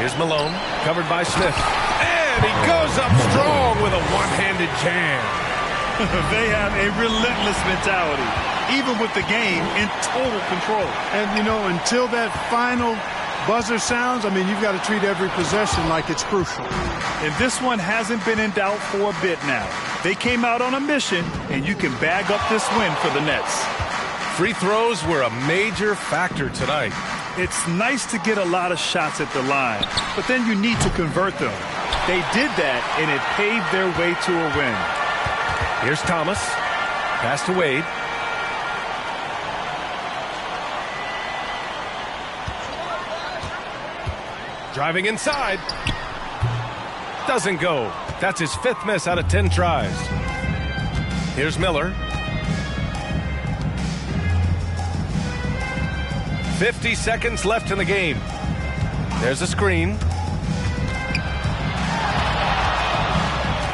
Here's Malone, covered by Smith. And he goes up strong with a one-handed jam. They have a relentless mentality, even with the game in total control. And, you know, until that final buzzer sounds, I mean, you've got to treat every possession like it's crucial. And this one hasn't been in doubt for a bit now. They came out on a mission, and you can bag up this win for the Nets. Free throws were a major factor tonight. It's nice to get a lot of shots at the line, but then you need to convert them. They did that, and it paved their way to a win. Here's Thomas. Pass to Wade. Driving inside. Doesn't go. That's his 5th miss out of 10 tries. Here's Miller. 50 seconds left in the game. There's a screen.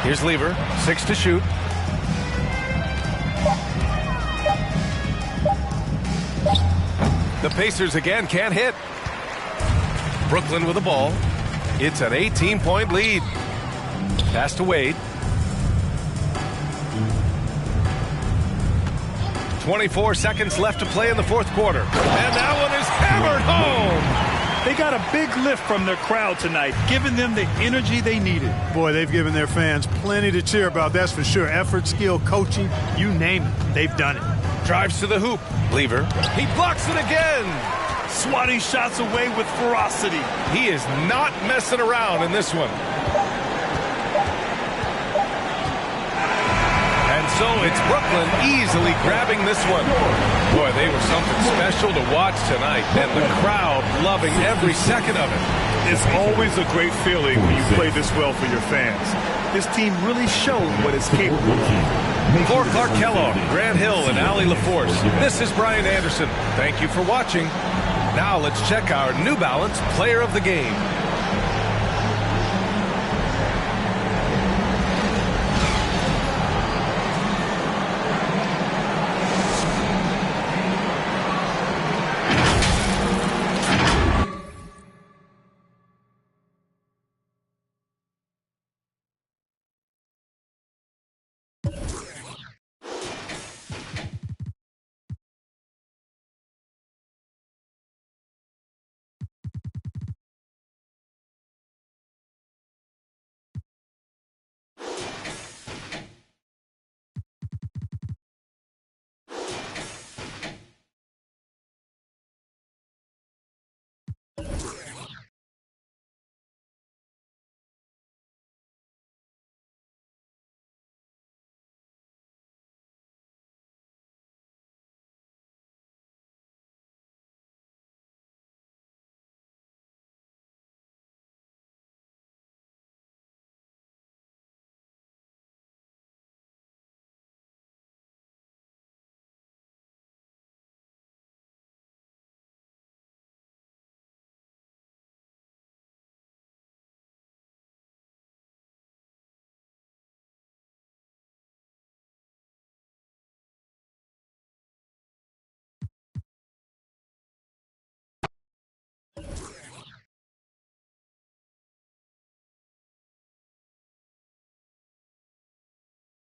Here's Lever. 6 to shoot. The Pacers again can't hit. Brooklyn with the ball. It's an 18-point lead. Pass to Wade. 24 seconds left to play in the 4th quarter. And that one is hammered home. They got a big lift from their crowd tonight, giving them the energy they needed. Boy, they've given their fans plenty to cheer about, that's for sure. Effort, skill, coaching, you name it, they've done it. Drives to the hoop. Lever. He blocks it again. Swatting shots away with ferocity. He is not messing around in this one. And so it's Brooklyn easily grabbing this one. Boy, they were something special to watch tonight, and the crowd loving every second of it. It's always a great feeling when you play this well for your fans. This team really showed what it's capable of. For Clark Kellogg, Grant Hill, and Allie LaForce, this is Brian Anderson. Thank you for watching. Now let's check our New Balance Player of the Game.